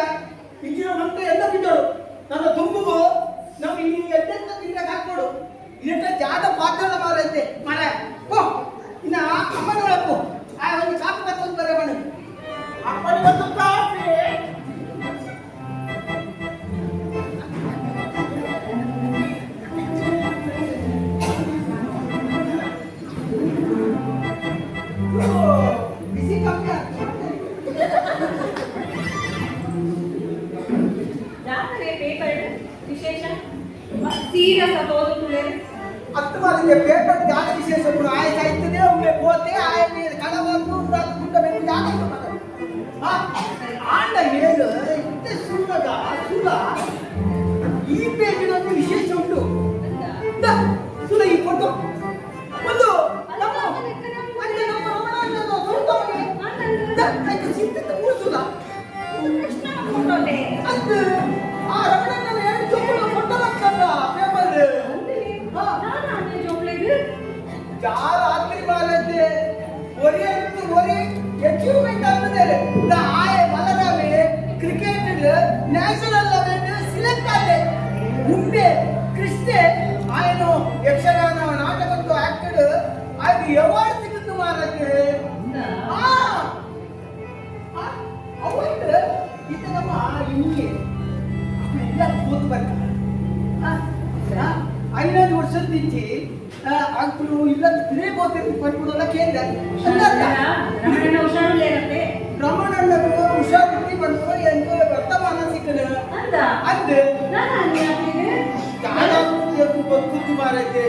ಇಜಿನ ಮಂತ್ರ ಎಲ್ಲ ಬಿಟ್ಟರು ನನ್ನ ತುಂಬುಗು ನಾವು ಇಲ್ಲಿ ಎದ್ದೆತ್ತ ತಿಂದಾಗ ಹಾಕ್ಕೊಡು ಇದಕ್ಕೆ ಜಾದ ಪಾತ್ರದ ಮಾರ ಐತೆ ಮರ ಓ ಇನ್ನ ಅಮ್ಮನೊಳಪ್ಪು ಆ ಒಂದು ಕಾಪಿ ಬರ್ತಂದು ಬರ ಮಣ್ಣು ಅಪ್ಪನ ಒಂದು ಕಾಫಿ ಬಿಸಿ ಕಾಫಿ ಜಾತ್ರೆ ಪೇಪರ್ ವಿಶೇಷ ಸೀರಿಯಸ್ ಓದುತ್ತಲೇ ಹತ್ತು ಮಾದಿಗೆ ಪೇಪರ್ ಜಾಗ ವಿಶೇಷ ಕೂಡ ಆಯ ಸಾಹಿತ್ಯದೇ ಒಮ್ಮೆ ಪೋತೆ ಆಯ ಮೇಲೆ ಕಳವನ್ನು ಗುಂಡ ಮೇಲೆ ಜಾಗ ಆಂಡ ಹೇಳು ಇಂತೆ ಸುಳ್ಳದ ಸುಳ್ಳ ಈ ಪೇಜಿನಲ್ಲಿ ವಿಶೇಷ ಉಂಟು ಸುಳ್ಳ ಈ ಫೋಟೋ ಒಂದು ಅದು ಆ ರಮಣನ ಎರಡು ಚೊಕ್ಕಲ ಫೋಟೋ ಹಾಕ್ತಲ್ಲ ಪೇಪರ್ ಯಾರ ಆತ್ರಿ ಬಾರದೆ ಒರಿ ಅಂತೂ ಒರಿ ಅಚೀವ್ಮೆಂಟ್ ಆಗಿದೆ ಆಯ ಬಲರಾಮೆ ಕ್ರಿಕೆಟ್ ನ್ಯಾಷನಲ್ ಲೆವೆಲ್ ಸಿಲೆಕ್ಟ್ ಆದೆ ಮುಂದೆ ಕೃಷ್ಣ ಆಯನು ಯಕ್ಷಗಾನ ನಾಟಕದ್ದು ಆಕ್ಟೆಡ್ ಅದು ಅವಾರ್ಡ್ ಸಿಗುತ್ತೆ ಮಾರಕ್ಕೆ ಅವಾರ್ಡ್ ಇದು ನಮ್ಮ ಹಿಂಗೆ ಎಲ್ಲ ಕೂತು ಬರ್ತಾರೆ 5 ವರ್ಷದಿಂಚಿ ಅಂಕಲು ಇಲ್ಲ ತಿರುಗೋತಿರ್ತಿ ಪಡ್ಬಿಡೋಲ್ಲ ಕೇಂದ್ರ ರಮಣಣ್ಣ ಹುಷಾರಿಲ್ಲೇ ರಮಣಣ್ಣರು ಹುಷಾರಿರ್ತಿ ಬಂದು ಎಂದು ವರ್ತಮಾನ ಸಿಕ್ಕದ ಅಂದ ಯಾರು ಗೊತ್ತು ಮಾರೈತೆ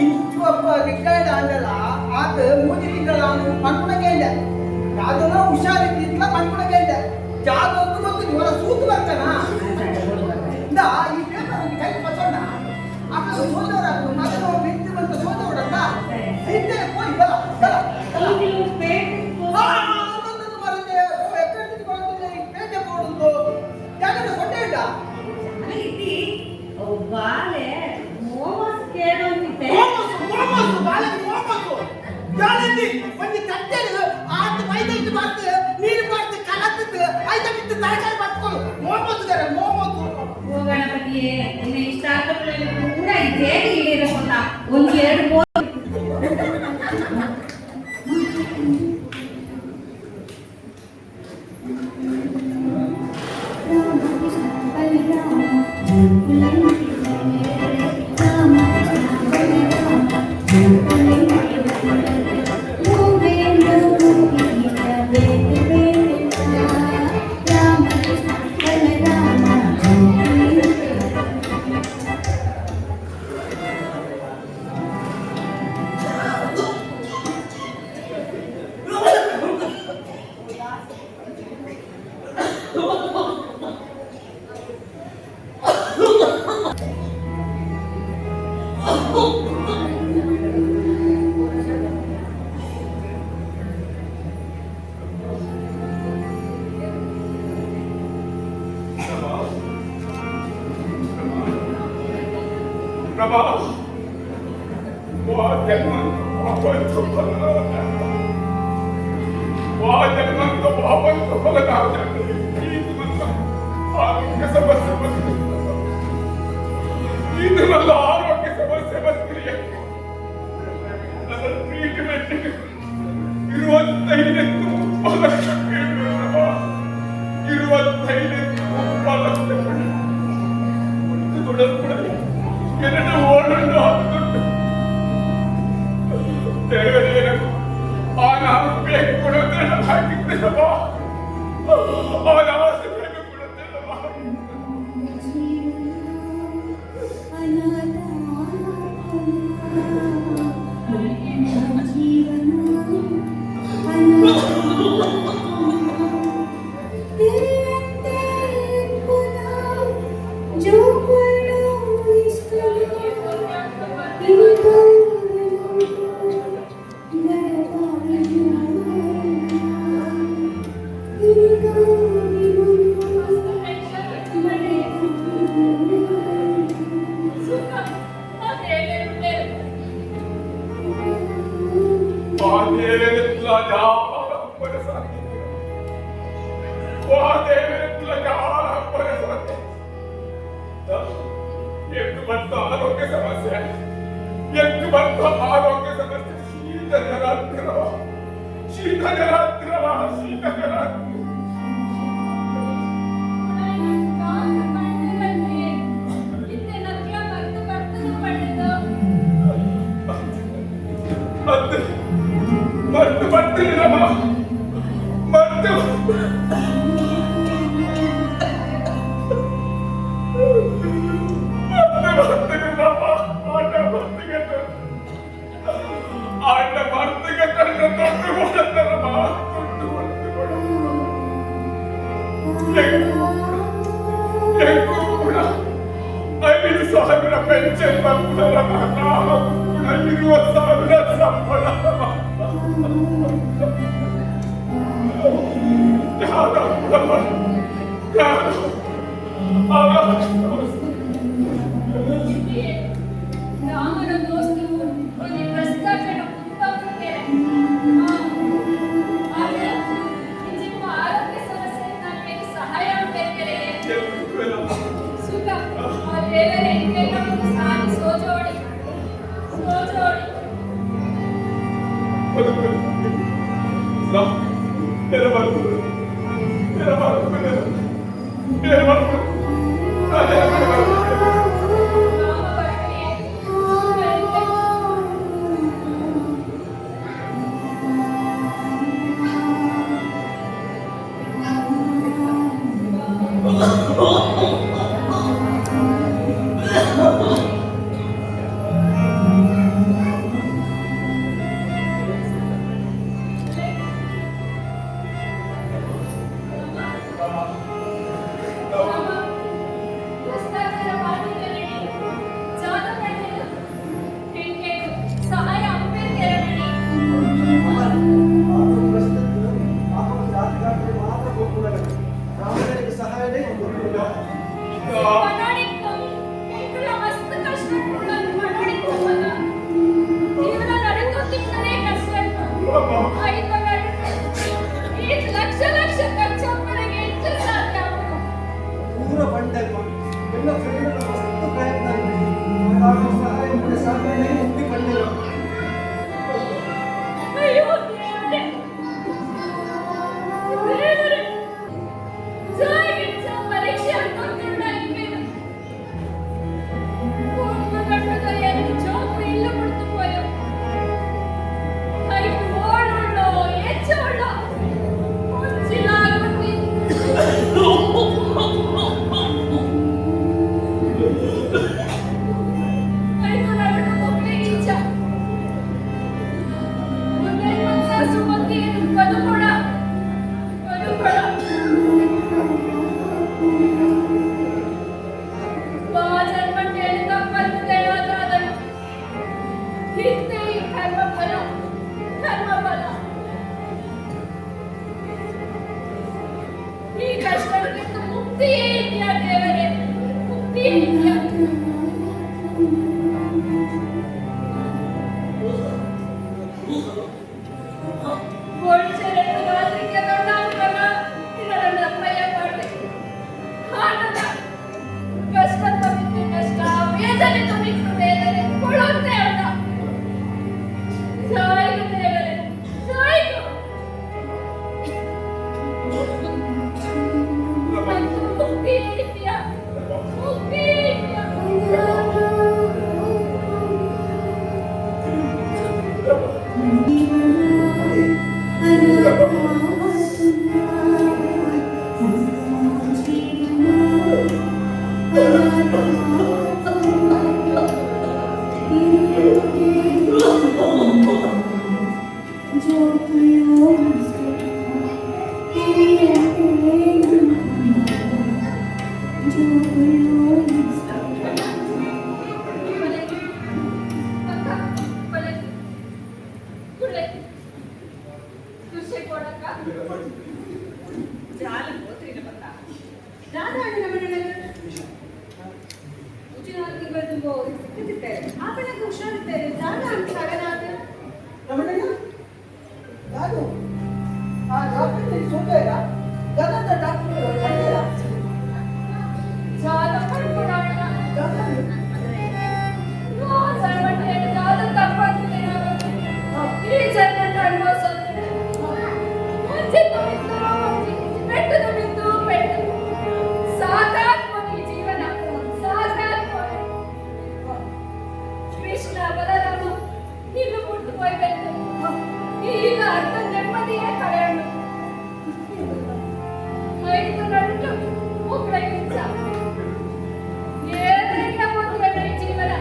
ಇಂಚುವಪ್ಪ ರಿಟೈರ್ಡ್ ಆಗಲ್ಲ ಆತ 3 ತಿಂಗಳ ಪಡ್ಬಿಡ ಕೇಂದ್ರ ಯಾವ್ದನ್ನ ಹುಷಾರಿರ್ತಿಲ್ಲ ಪಡ್ಬಿಡ ಕೇಂದ್ರ ಜಾಗ ಹೊತ್ತು ಗೊತ್ತು ಇವರ ಸೂತು ಬರ್ತಾನ ಈ ಪೇಪರ್ ಕೈ ಪಸೋಣ ಅక్కడ ಸೋದವರಾಗ ಮಗನ ವ್ಯಕ್ತಿ ಬಂತ ಸೋದವರಲ್ಲ ಇದ್ದರೆ ಹೋಗಿ ಬಲ ಬಲ ಬರುತ್ತೆ ಪೇಟೆ ಕೊಡುದು ಯಾಕಂದ್ರೆ ಸೊಟ್ಟೆ ಇಲ್ಲ ಬಾಲೆ ಮೋಮಸ್ ಕೇಳೋಂತಿತ್ತೆ ಜಾಲಲ್ಲಿ ಒಂದು ತಟ್ಟೆಲು ಆತ ಮೈದೈದು ಮಾಡ್ತು ನೀರು ಮಾಡ್ತು ಕಲತ್ತು ಐದ ಬಿತ್ತು ತರಕಾರಿ ಮಾಡ್ಕೊಂಡು ಮೋಮೋಸ್ಗಾರೆ ಮೋಮೋಸ್ ಗಣಪತಿಯೇ ನಿನ್ನ ಇಷ್ಟಾರ್ಥಗಳಲ್ಲಿ ಕೂಡ ಇದೇ ಈಡೇರಕೊಂಡ ಒಂದು ಎರಡು Thank you. ರಮ ಜನ್ಮಂತ ಭಾವಂತ ಫಲದಾಯ ಆರೋಗ್ಯ ಸಮಸ್ಯೆ ಬಂತು. ಇದು ನನ್ನ ಆರೋಗ್ಯ ಸಮಸ್ಯೆ ಬಂದಿದೆ. ಅದರ ಟ್ರೀಟ್ಮೆಂಟ್ 25 ಲಕ್ಷ ಕೇಳಿದ್ರಮ್ಮ. 25 ಲಕ್ಷ ಎರಡು ಓಡನ್ನು ಹಾಕಿಕೊಂಡು ದೇವರೇ ಆ ನಾನು ಬೇಕು ಕೊಡುತ್ತೆ ಹಾಕಿದ್ದೇನಮ್ಮ. ಆ ಆಸೆ ಬೇಕು ಕೊಡುತ್ತೇನಮ್ಮ. ಆರೋಗ್ಯ ಸಮಸ್ಯೆ ಎಂದು ಬಂತ ಆರೋಗ್ಯ ಸಮಸ್ಯೆ ಶೀತ ಜರಾಗ್ತಿರವ ಬರ್ತಿರವ ಸಾವಿರ ಪೆನ್ಷನ್ ಬರ್ತಾರ 20,000 ಸಂಬಳ. ರಾಮನ ದೋಸ್ತು ಒಂದು ಪ್ರಸ್ತಾಪನ ಉತ್ತಮಕ್ಕೆ ಆದರೆ ನಿಮ್ಮ ಆರೋಗ್ಯ ಸಮಸ್ಯೆ ನನಗೆ ಸಹಾಯ ಬೇಕರೆ ಸುಖ ಆ ದೇವರೇ ನಮಗೆ ಸಾರಿ ಸೋಜೋಡಿ ಮುಕ್ತಿಯೇ ಇಲ್ಲ ದೇವರೇ, ಮುಕ್ತಿಯೇ ಇಲ್ಲ. ರಮಣಯ್ಯ ಯಾರು ಆ ಡಾಕ್ಟರ್ ಸೋತಾರ ಗದದ ಡಾಕ್ಟರ್ ಬಂದಿಲ್ಲ ಕೃಷ್ಣ ಬಲರಾಮ ಇನ್ನು ಮುಟ್ಟು ಹೋಯ್ಬೇಕು ಈಗ ಅರ್ಧ ನೆಮ್ಮದಿಯೇ ಕಳೆಯಲು ಐದು ಗಂಟು ಮುಗ್ಗೈಸ ಏನಿಲ್ಲ ಬಂದ್ರೆ ಈ ಜೀವನ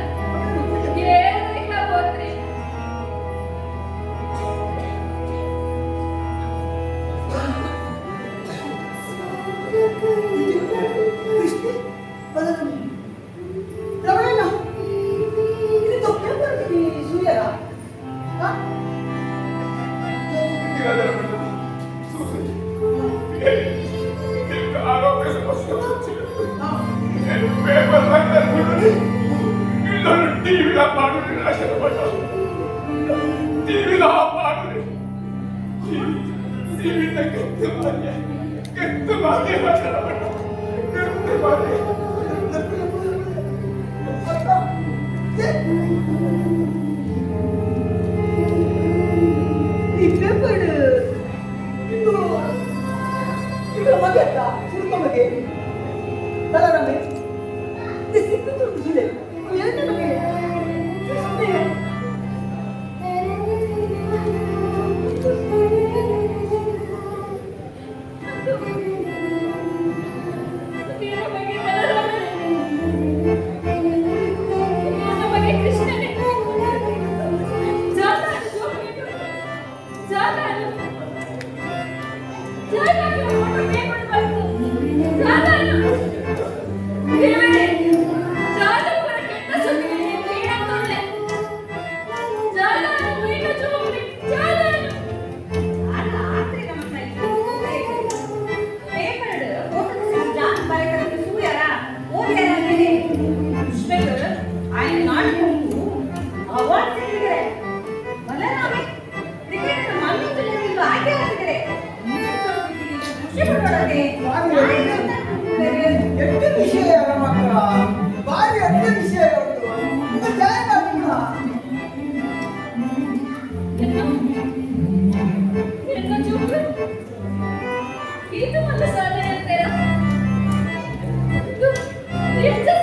ಏನಿಲ್ಲ ಬಂದ್ರಿ ಕೃಷ್ಣ ಬಲರಾಮ ರಮಣಯ್ಯ ಇದು ತಪ್ಪೇ ಬರ್ತೀನಿ ಸೂರ್ಯರ ಆರೋಗ್ಯ ಸಮಸ್ಯೆ ಪೇಪರ್ ಮಾಡ್ತಾರೆ ಇಲ್ಲೊಂದು ಟಿವಿಲ ಮಾಡಿದ್ರೆ ಆಶೀರ್ವಾದ ಟಿವಿಲ ಮಾಡಿದ್ರೆ ಟಿವಿನ ಕೆತ್ತು ಮಾಡಿ ಆಶೀರ್ವಾದ ಕೆತ್ತು ಮಾಡಿ ಈ ಪೇಪರ್ ಇದು ಇದು ಮಗತ್ತ ಸುರುಕ ಮಗೆ ಬಲರಾಮೆ ಇದು ಸಿಕ್ಕಿತು ಸುಲೆ ಏನು ಮಗೆ ಎಷ್ಟು ವಿಷಯ ಮಕ್ಕಳ ಭಾರಿ ಅಡ್ಡ ವಿಷಯ ಇದು ಜಾಗ ಇದು ಒಂದು ಸಾಧನೆ ಅಂತೀರಾ ಎಷ್ಟು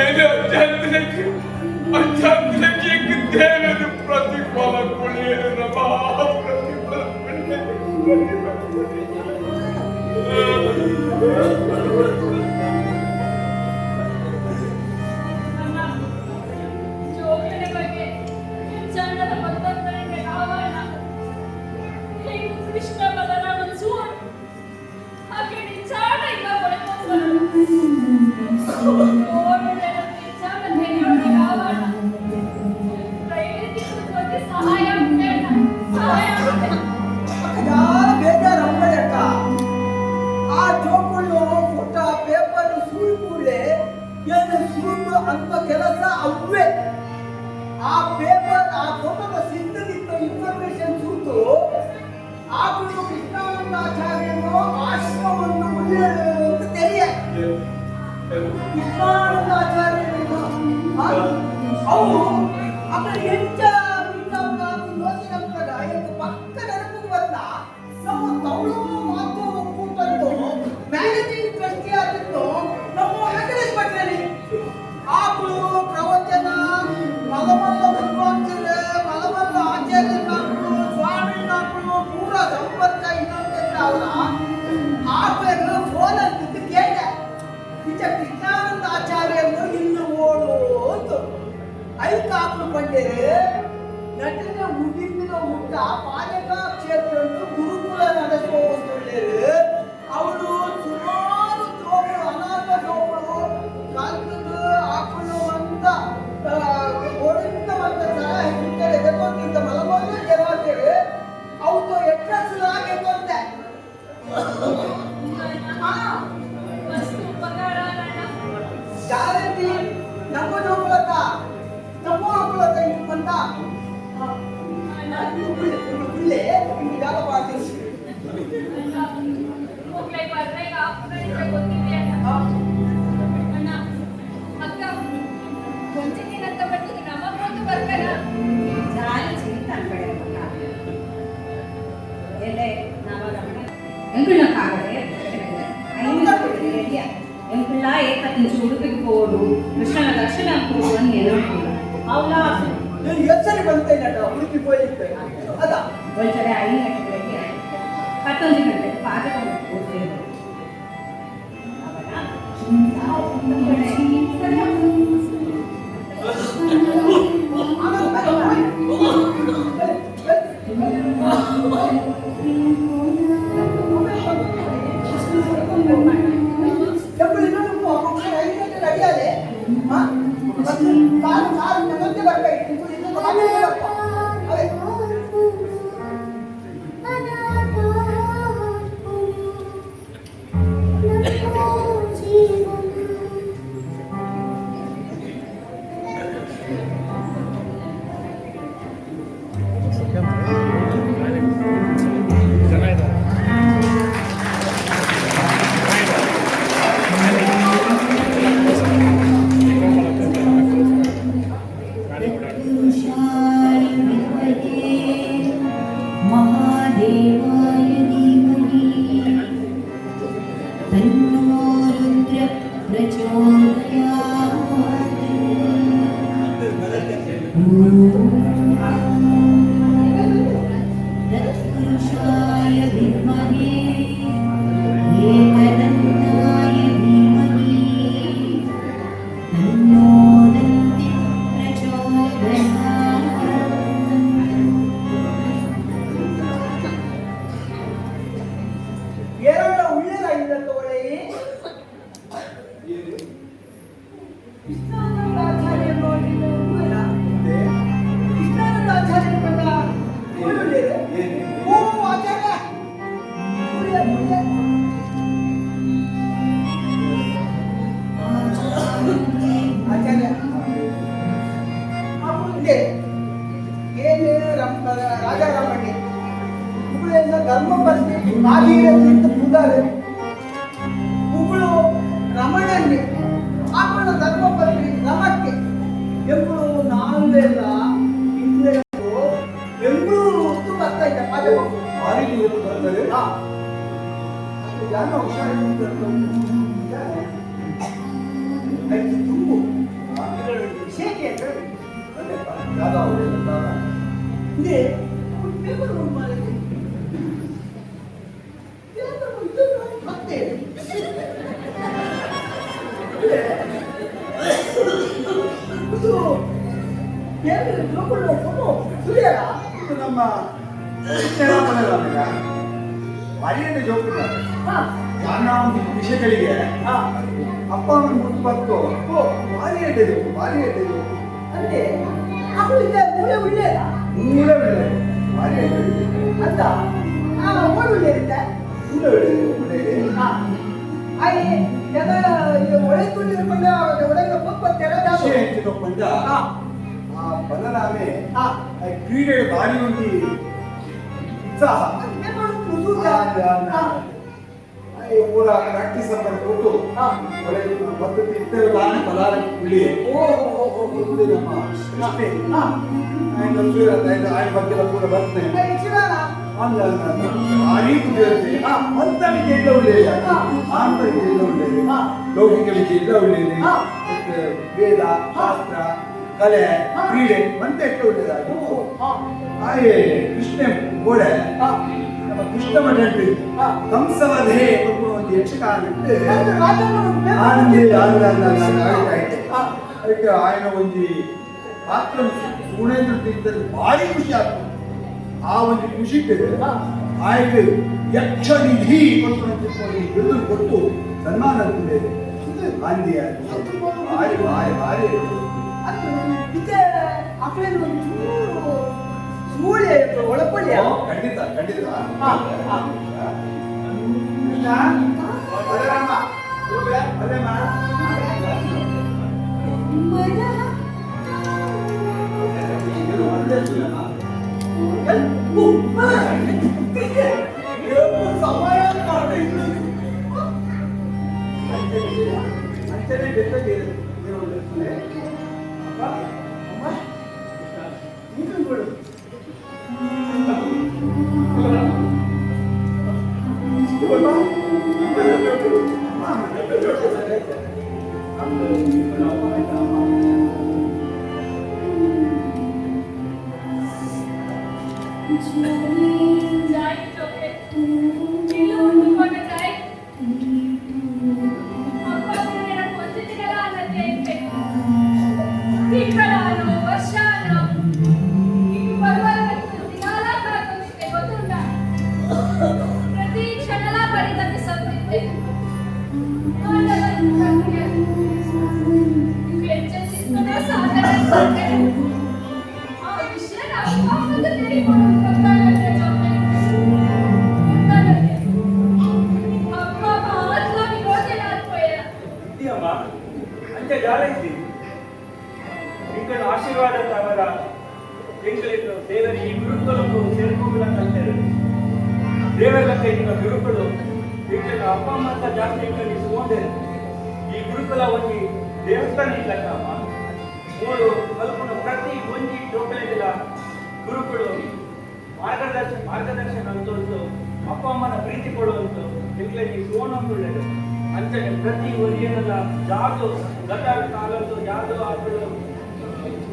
ಏನು ಅಚಾಂತರಕ್ಕೆ ದೇವರು ಪ್ರತಿಫಲ ಕೊಳೆಯಲು ಪ್ರತಿಫಲ ಜೋಗನೆ ಬಗ್ಗೆ ಚಂದದ ಪದ್ಧತಿಗೆ ರಾವಣ ಹೇಗೂ ಕೃಷ್ಣ ಬಲರಾಮನ ಸೂರು ಹಾಗೆ ನಿಜಾಡ ಇಲ್ಲ ಒಳಗೊಂಡು ಸಹಾಯ ಯಾರ ಬೇಜಾರು ಅಂಬಳೆ ಅಕ್ಕ ಆ ಜೋಕುಳು ಪುಟ್ಟ ಪೇಪರ್ ಸುಳ್ಳು ಕೂಡಲೇ ಏನು ಸುಳ್ಳು ಅಂತ ಕೆಲಸ ಅವೇ ಆ ಪೇಪರ್ ಆ ಫೋಟೋದ ಸಿದ್ಧದಿತ್ತು ಇನ್ಫಾರ್ಮೇಶನ್ ಸುಟ್ಟು ಆಕಳು ಕೃಷ್ಣಾನಂದಾಚಾರ್ಯರು ಆಶ್ರಮವನ್ನು ಉಳಿಯಲು ಅಂತ ತೆರೆಯ ಕೃಷ್ಣಾನಂದಾಚಾರ್ಯರು ಅವರು ಅక్కడ ಹೆಚ್ಚ ಪಕ್ಕ ನೆನಪಿಗೆ ಬಂದ ನಮ್ಮ ತವಳು ಮಾತು ಒಕ್ಕೂಟದ್ದು ಮ್ಯಾನೇಜಿಂಗ್ ಟ್ರಸ್ಟಿ ಆಗಿದ್ದು ನಮ್ಮ ವೆಂಕಟೇಶ್ ಭಟ್ರಲ್ಲಿ ಆಕಳು ಪ್ರವಚನ ಮಲಮಲ್ಲ ವಿದ್ವಾಂಸರು ಮಲಮಲ್ಲ ಆಚಾರ್ಯರು ಸ್ವಾಮಿ ನಾಲ್ಕು ಪೂರ ಸಂಪರ್ಕ ಇನ್ನೊಂದಿಲ್ಲ ಅವರ ಆಕಳು ಫೋನ್ ಅಂತಿದ್ದು ಕೇಳಿದೆ ನಿಜ ಕೃಷ್ಣಾನಂದ ಆಚಾರ್ಯರು ಇನ್ನು ಓಡು ಅಂತ ಐದು ಆಕಳು ಬಂದಿರು ನಟನ ಮುಗಿಪಿನ ಊಟ ಪಾಜಕ ಕ್ಷೇತ್ರ ಗುರುಕುಲ ನಡೆಸುವವರು ಅವರು ಸುಮಾರು ಜೋಗಳು ಅನಾಥ ಜೋಗಳು ಕಾಲ್ಕದ್ದು ಹಾಕೊಂಡು ಅಂತ ಓಡಿಂತವಂತ ಸಲಹೆ ಸಿಗ್ತಾರೆ ಎದಕ್ಕೊಂದಿದ್ದ ಮಲಮಲ್ಲ ಜವಾಬ್ದಾರಿ ಅವತ್ತು ಎಕ್ಕಸಲಾಗೆ ಬಂದೆ ವಸ್ತು ಉಪಕಾರ ಗ್ಯಾರಂಟಿ ನಮ್ಮ ಜೋಗುಲತ್ತ ನಮ್ಮ ಹಾಕುಲತ್ತ ಇನ್ನು ಬಂದ ఎంపిల్లా ఏకతించి ఉడిపికి పోడు కృష్ణన దర్శన పోడు అని నేను అవునా నేను ఎచ్చని ಬಂತೇನಟ ಉಡುಪಿపోಯಿದ್ದೆ ಅದ ಒಂದ್ಸರಿ 5 ಗಂಟೆಗೆ 11 ಗಂಟೆಗೆ ಪಾಜಕ ಹೋಗ್ತೇವೆ ರಾಜಾರಾಮಣ್ಣ ಹುಬ್ಬಳ್ಳಿಯಿಂದ ಧರ್ಮಪತ್ನಿ ನಾಗೀರದಿಂದ ಪೂದಾರೆ ಹುಬ್ಬಳು ರಮಣನ್ಗೆ ಆಕಳು ಧರ್ಮಪತ್ನಿ ರಮಕ್ಕೆ ಎಂಬಳು ನಾವೆಲ್ಲ ಬೆಂಗಳೂರು ಹೊತ್ತು ಬರ್ತಾ ಇದ್ದ ಪಾಜಕ ಭಾರಿ ದೂರ ಬರ್ತಾರೆ ಯಾರೋ ಹುಷಾರಿಲ್ಲ ತುಂಬ ದಾದಾ ಅವರೆಲ್ಲ ದಾದಾ ಇದೆ ಪೇಪರ್ ಒಂದು ಮಾಡಿದೆ ಮತ್ತೆ ಇದು ಏನು ಜೋಕುಳು ಸುರಿಯಲ್ಲ ಇದು ನಮ್ಮ ಪಡೆದ ಮರಿಯಂತ ಜೋಕುಳ ಹಾ ನನ್ನ ಒಂದು ವಿಷಯಗಳಿಗೆ ಹಾ ಅಪ್ಪ ಅವನ ಮುಟ್ಟು ಬರ್ತು ಭಾರಿ ಎಡ್ಡೆದು ಅಂದ್ರೆ ಅವಳಿಗೆ ಮೂಳೆ ಒಳ್ಳೆಯದ ಮೂಳೆ ಒಳ್ಳೆ ಭಾರಿ ಎಡ್ಡೆದು ಅಂತ ಮೂಳೆ ಒಳ್ಳೆ ಇರುತ್ತೆ ಮೂಳೆ ಒಳ್ಳೆ ಹಾ ಆಯ್ ಜನ ಒಳ್ಳೆ ತುಂಡಿರ್ಕೊಂಡ ಒಳಗೆ ಪಪ್ಪ ತೆರೆದ ವಿಷಯ ಎಂಚಿನೊಪ್ಪಂದ ಹಾ ಆ ಬಲರಾಮೆ ಹಾ ಕ್ರೀಡೆ ಭಾರಿ ಒಂದು ಉತ್ಸಾಹ ಪೂರ ಪ್ರಾಕ್ಟೀಸ್ ಅಂತ ಕೊಟ್ಟು ಒಳ್ಳೆ ಪದ್ಧತಿ ಇರ್ತೇವೆ ನಾನು ಬಲಾರ ಕುಳಿ ನಮ್ಮ ಕೃಷ್ಣೆ ಆಯ್ನ ಬಗ್ಗೆ ಪೂರ ಬರ್ತೇನೆ ಭಾರಿ ಕುದಿರುತ್ತೆ ಮಂತ್ರಕ್ಕೆ ಎಲ್ಲ ಒಳ್ಳೆಯ ಆಂತರಿಕ ಎಲ್ಲ ಒಳ್ಳೆಯದು ಲೌಕಿಕ ವಿದ್ಯೆ ಎಲ್ಲ ಒಳ್ಳೆಯದು ಮತ್ತೆ ವೇದ ಶಾಸ್ತ್ರ ಕಲೆ ಕ್ರೀಡೆ ಮಂತ್ರ ಎಷ್ಟು ಒಳ್ಳೆಯದಾಗಿ ಹಾಗೆ ಕೃಷ್ಣ ಗೋಡೆ ನಮ್ಮ ಕೃಷ್ಣ ಮಠ ಕಂಸವಧೆ ಒಂದು ಯಕ್ಷಗಾನ ಅದಕ್ಕೆ ఆయన ಒಂದು ಪಾತ್ರ ಸುಗುಣೇಂದ್ರ ತೀರ್ಥರು ಭಾರಿ ಖುಷಿ ಆಗ್ತದೆ ಆ ಒಂದು ಖುಷಿಗೆ ಆಯ್ಕೆ ಯಕ್ಷ ನಿಧಿ ಬಿರುದು ಕೊಟ್ಟು ಸನ್ಮಾನ ಗಾಂಧಿ ಭಾರಿ ಭಾರಿ ಭಾರಿ ಮೂಳೆ ಒಳಪಳ್ಳಿ ಖಂಡಿತ ಖಂಡಿತ जाए चॉकलेट नीलू उंडुकोंड जाए अप्पा मेरा పొందితిగల అన్నట్లయితే తిక్కలాను వర్షాను ఇటు పర్వాలకు దినాల కాకొస్తే ಗೊತ್ತುಂಟಾ ಪ್ರತಿ ಕ್ಷಣಲ ಪರಿತಪಿಸುತ್ತಿದ್ದೆ ಎಚ್ಚರಿಸಿದ ಸಾಧನೆ ಆ ವಿಷಯ ಅಪ್ಪಂದು ತಿಳಿಕೊಂಡು ಅಂಚೆ ಜಾಲೈತಿ ಇಂಕನ ಆಶೀರ್ವಾದ ಅವರ ಎಂಕಲಿಟ್ಟು ದೇವರ ಈ ಗುರುಕುಲಕ್ಕೂ ಸೇರ್ಕೊಂಡ್ಲಂತೇಳಿ ದೇವರ ಇಂಕ ಗುರುಕುಲು ಇಂಕನ ಅಪ್ಪ ಅಮ್ಮ ಅಂತ ಜಾಸ್ತಿ ಇಂಕಲಿ ಸುಮೋದೆ ಈ ಗುರುಕುಲ ಒಂದು ದೇವಸ್ಥಾನ ಇಲ್ಲಕ್ಕಮ್ಮ ಮೂರು ಕಲ್ಪನ ಪ್ರತಿ ಒಂಜಿ ಜೋಕಲಿಲ್ಲ ಗುರುಕುಲು ಮಾರ್ಗದರ್ಶನ ಅಂತೂ ಅಪ್ಪ ಅಮ್ಮನ ಪ್ರೀತಿ ಕೊಡುವಂತ ಇಂಕಲಿಗೆ ಸುವರ್ಣೊಳ್ಳೆದು ಅಂಚನೆ ಪ್ರತಿ ಒರಿಯನೆಲ್ಲ ಯಾವುದು ಗತ ಕಾಲದ್ದು ಯಾವುದು ಆಟಗಳು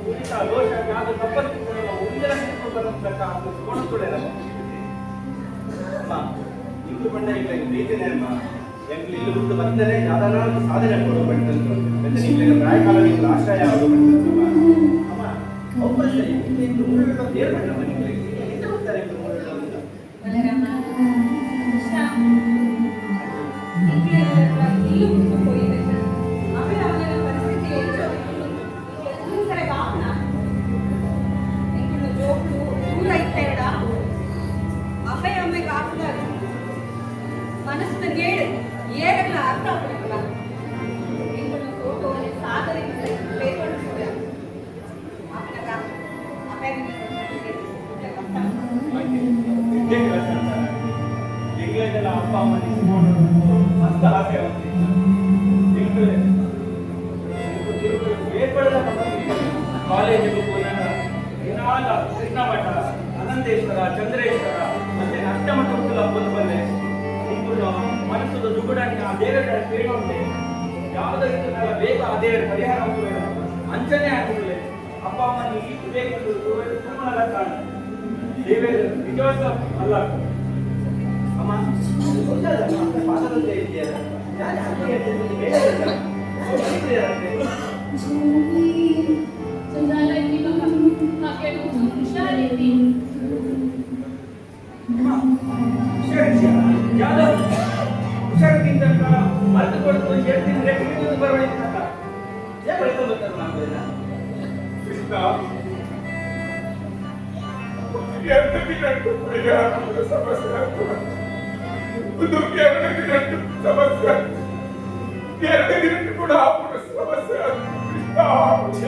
ಉಳಿತ ದೋಷ ಯಾವುದು ತಪ್ಪತ್ತಿಲ್ಲ ಒಂದರ ಬರೋದಕ್ಕ ಅದು ಸುವರ್ಣೊಳ್ಳೆದ ಅಮ್ಮ ಇಂದು ಬಂದ ಈಗ ಪ್ರೀತಿನೇ ಅಮ್ಮ ಎಂಕ್ಲು ಇಲ್ಲಿ ಬಿಟ್ಟು ಬಂದರೆ ಯಾವ್ದಾದ್ರು ಸಾಧನೆ ಕೊಡೋ ಬಂದಂತು ಮತ್ತೆ ನಿಮಗೆ ಪ್ರಾಯ ಕಾಲದಲ್ಲಿ ಆಶ್ರಯ ಆಗೋ ಬಂದಂತು ಅಮ್ಮ ಒಬ್ಬರು ಸರಿ ಇಂದು ಮೂರು ದೇರ್ ಬಂದ ಮನೆಗೆ ಎಂತ ಹೋಗ್ತಾರೆ ಇಂದು ಮೂರು മനസ്സിന് കേട് ഏകല്ല അർത്ഥം ഫോട്ടോ സാധനം ಇಂಗ್ಲೆಂಡೆಲ್ಲ ಅಪ್ಪ ಅಮ್ಮ ಮಸ್ತ್ ಆಸೆ ಏರ್ಪಡದ ಕಾಲೇಜಿಗೆ ಹೋದಾಗ ದಿನಾಲ ಕೃಷ್ಣ ಮಠ ಅನಂತೇಶ್ವರ ಚಂದ್ರೇಶ್ವರ ಮತ್ತೆ ಅಷ್ಟಮಠ ಬಂದು ಬಂದೆ ಮನಸ್ಸು ದುಗುಡಾಗಿ ಆ ದೇವರ ಕೇಳೋಂತೆ ಯಾವುದೋ ಇದನ್ನೆಲ್ಲ ಬೇಗ ಆ ದೇವರ ಪರಿಹಾರ ಅಂಚನೆ ಆಗಿರಲಿ ಅಪ್ಪ ಅಮ್ಮನ ಈ ಬೇಕಂದು ತಿರುಮಲ ಕಾರಣ ದೇವೇ ನಿಜವಾದ ಅಲ್ಲ ಅಮ್ಮ ಪಾದದಲ್ಲೇ ಇದೆಯಲ್ಲ ನಾನು ಹಾಗೆ ಹೇಳ್ತೀನಿ ಬೇರೆ ಹುಷಾರದಿಂದ ಮರೆತು ಕೊಡ್ತು ಹೇಳ್ತೀನಿ ಬರವಳಿಕ ಬಳ್ಕೊಳ್ಬೇಕಾದ್ರೆ ನಾವೆಲ್ಲ ಕೃಷ್ಣ ಎರಡು ದಿನ ಸಮಸ್ಯೆ ಆಗ್ತದೆ. ಒಂದು ಎರಡು ದಿನ ಸಮಸ್ಯೆ ಎರಡು ದಿನ ಕೂಡ ಸಮಸ್ಯೆ ಆಗ್ತದೆ.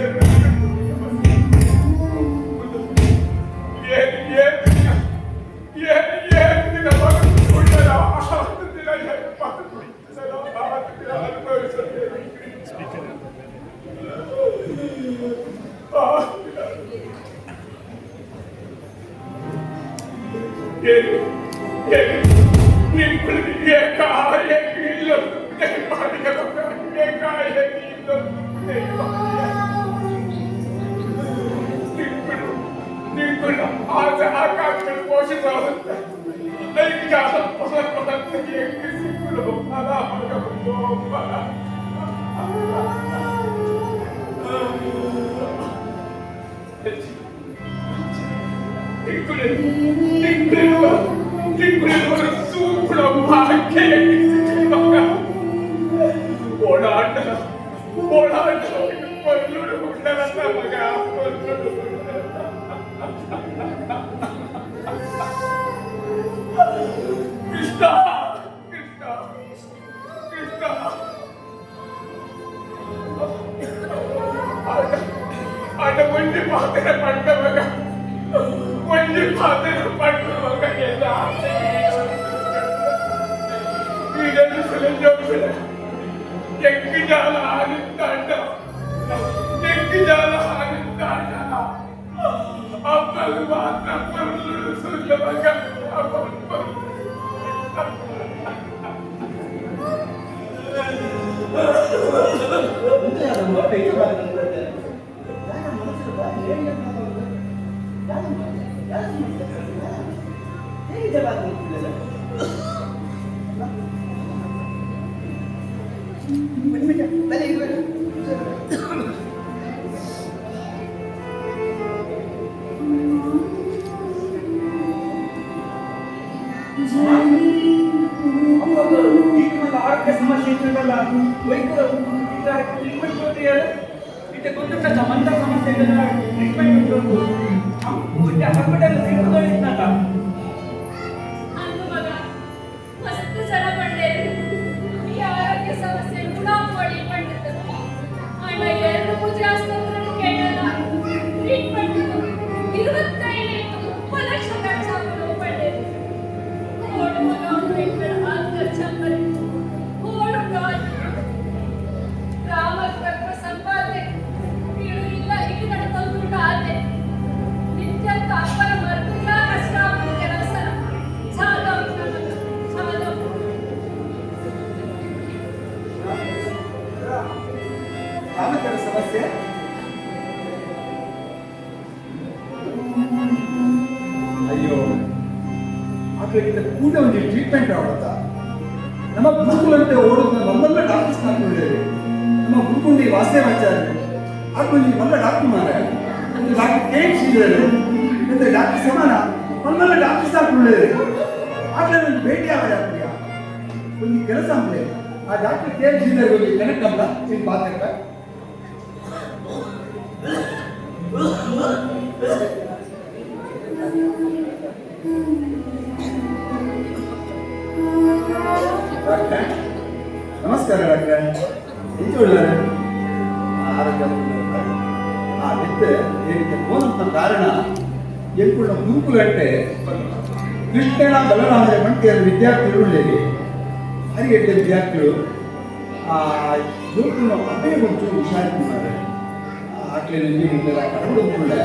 ಆರೋಗ್ಯ ಸಮಸ್ಯೆ ಇದ್ದಲ್ಲ ವೈದ್ಯರು ಗೊತ್ತಿಟ್ಟ ಸಂಬಂಧ ಸಮಸ್ಯೆ ಟ್ರೀಟ್ಮೆಂಟ್ ಉಂಟು ಹಾಸ್ಪಿಟಲ್ ಸಿಗುತ್ತಲ್ಲ ಮಸ್ತ್ ಜನ ಬಂಡೇರು ಈ ಆರೋಗ್ಯ ಸಮಸ್ಯೆ ಕೂಡ ಪಂಡಿತ ಅಣ್ಣ ಎರಡು ಪೂಜೆ ಆಸ್ಪತ್ರೆ ಕೇಳಲ್ಲ ಟ್ರೀಟ್ಮೆಂಟ್ 25 ಲಕ್ಷ ಖರ್ಚಾಗಲು ಪಂಡೇರು ಓಡು ಮಗ ಇಬ್ಬರ ಖರ್ಚಾಗಲು ಓಡು ಗ್ರಾಮಕ್ಕೆ ಸಂಪಾದನೆ ಇಳು ಇಲ್ಲ ಇಲ್ಲಿ ನಡೆದುಕೊಂಡು ಆದೆ ನಿತ್ಯ ಅಪ್ಪನ ಮರ್ತಿಲ್ಲ ಕಷ್ಟ ಆಗ್ಬೋದು ಕೆಲಸ ಸಾಲ ಸಾಲ ಆಮೇಲೆ ಸಮಸ್ಯೆ ಅಯ್ಯೋ ಆಕೆಗಿಂತ ಕೂಡ ಒಂದು ಟ್ರೀಟ್ಮೆಂಟ್ ಆಗುತ್ತಾ ನಮ್ಮ ಗುರುಕುಲಂತೆ ಓಡೋದು ನಮ್ಮೆಲ್ಲ ಡಾಕ್ಟರ್ಸ್ ಹಾಕೊಂಡಿದ್ದೇವೆ ನಮ್ಮ ಗುರುಕುಂಡಿ ವಾಸುದೇವಾಚಾರ್ಯ ಹಾಕೊಂಡು ಮಲ್ಲ ಡಾಕ್ಟರ್ ಮಾರ ಒಂದು ಡಾಕ್ಟರ್ ಕೇಳಿಸಿದ್ದಾರೆ ಮತ್ತೆ ಡಾಕ್ಟರ್ ಸಮಾನ ನಮ್ಮೆಲ್ಲ ಡಾಕ್ಟರ್ಸ್ ಹಾಕೊಂಡಿದ್ದೇವೆ ಆಗಲೇ ಒಂದು ಭೇಟಿ ಆಗ ಒಂದು ಕೆಲಸ ಅಂದ್ರೆ ಆ ಡಾಕ್ಟರ್ ಕೇಳಿಸಿದ್ದಾರೆ ಒಂದು ಕನೆಕ್ಟ್ ಅಂತ ನೀನು ಮಾತಾಡ್ತಾ ಡಾಕ್ಟರ್ ನಮಸ್ಕಾರ ಡಾಕ್ಟರ್ ಎಂಚುಳ್ಳಾರೆ ಆರೋಗ್ಯ ಬಿಟ್ಟು ಏನಕ್ಕೆ ಫೋನ್ ಕಾರಣ ಎಂಕುಳ್ಳ ಗುರುಕುಲ ಗಂಟೆ ಕೃಷ್ಣನ ಬಲರಾಮರ ಮಂಟೆಯ ವಿದ್ಯಾರ್ಥಿಗಳು ಉಳ್ಳೇರಿ ಹರಿಗೆಟ್ಟೆ ವಿದ್ಯಾರ್ಥಿಗಳು ಗುರುಕುಲ ಅದೇ ಒಂದು ಹುಷಾರಿದ್ದಾರೆ ಆಗ್ಲೇ ನಿಮಗೆ ಕರಡು ಉಂಟುಳ್ಳೆ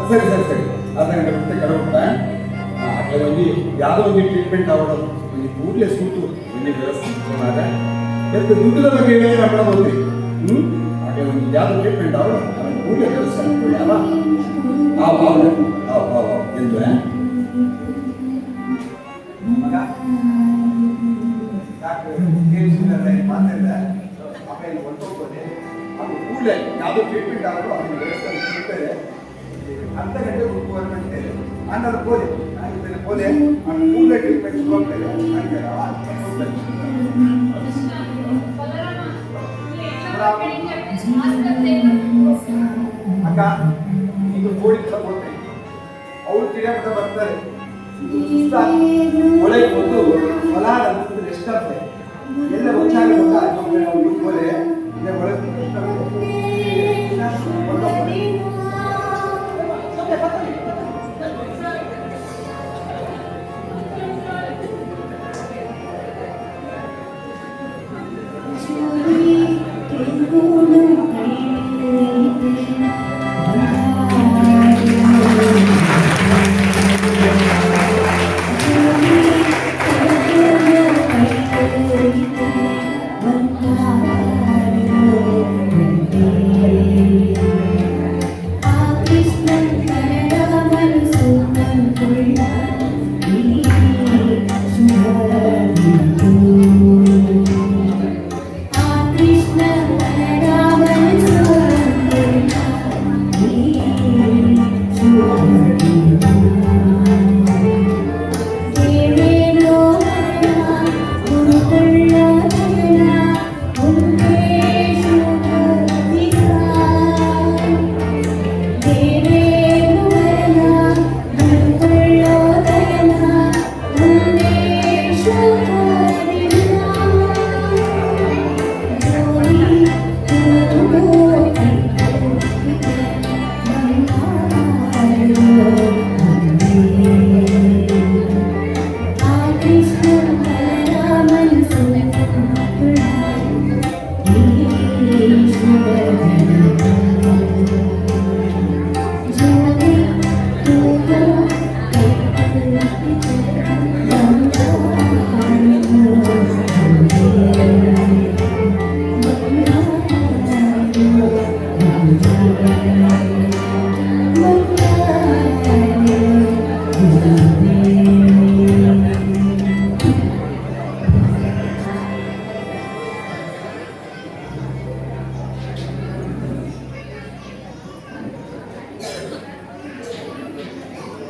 ಸರಿ ಸರಿ ಸರಿ ಅದನ್ನ ಮತ್ತೆ ಕರಗುತ್ತ ಅಟ್లా ಒಂದು ಯಾವುದೋ ಒಂದು ಟ್ರೀಟ್ಮೆಂಟ್ ಆಗೋದು ಒಂದು ಕೂಡಲೇ ಸೂತು ಒಂದು ವ್ಯವಸ್ಥೆ ಎಂತ ದುಡ್ಡಿನ ಬಗ್ಗೆ ಯೋಚನೆ ಮಾಡ್ಬೋದು ಹಾಗೆ ಒಂದು ಯಾವ್ದು ಟ್ರೀಟ್ಮೆಂಟ್ ಅವರು ಊಟ ಕೆಲಸ ಅಲ್ಲ ಎಂದು ಮಗ ಮಾತಾಡಿದ ಆಮೇಲೆ ಹೊಂಟೋಗ್ಬೋದೆ ಅದು ಕೂಡಲೇ ಯಾವುದೋ ಟ್ರೀಟ್ಮೆಂಟ್ ಆದರೂ ಅದನ್ನು ವ್ಯವಸ್ಥೆ ಸಿಗ್ತದೆ ಅರ್ಧ ಗಂಟೆ ಗಂಟೆ ಅನ್ನೋದು ಬೋದೆ ಬೋದೆ ಕೂಡಲೇ ಟ್ರೀಟ್ಮೆಂಟ್ ಶುರು ಆಗ್ತದೆ ಅಕ್ಕ ಇದು ಕೋಳಿ ತಗೊಳ್ತೇನೆ ಅವ್ರು ತಿರ್ಗಾಟ ಬರ್ತಾರೆ ಒಳಗೆ ಬಂದು ಹೊಲ ರೆಸ್ಟ್ ಆಗ್ತದೆ ಎಲ್ಲ ಒಚ್ಚಾಗಿ ಬಂದ ಬೋಲೆ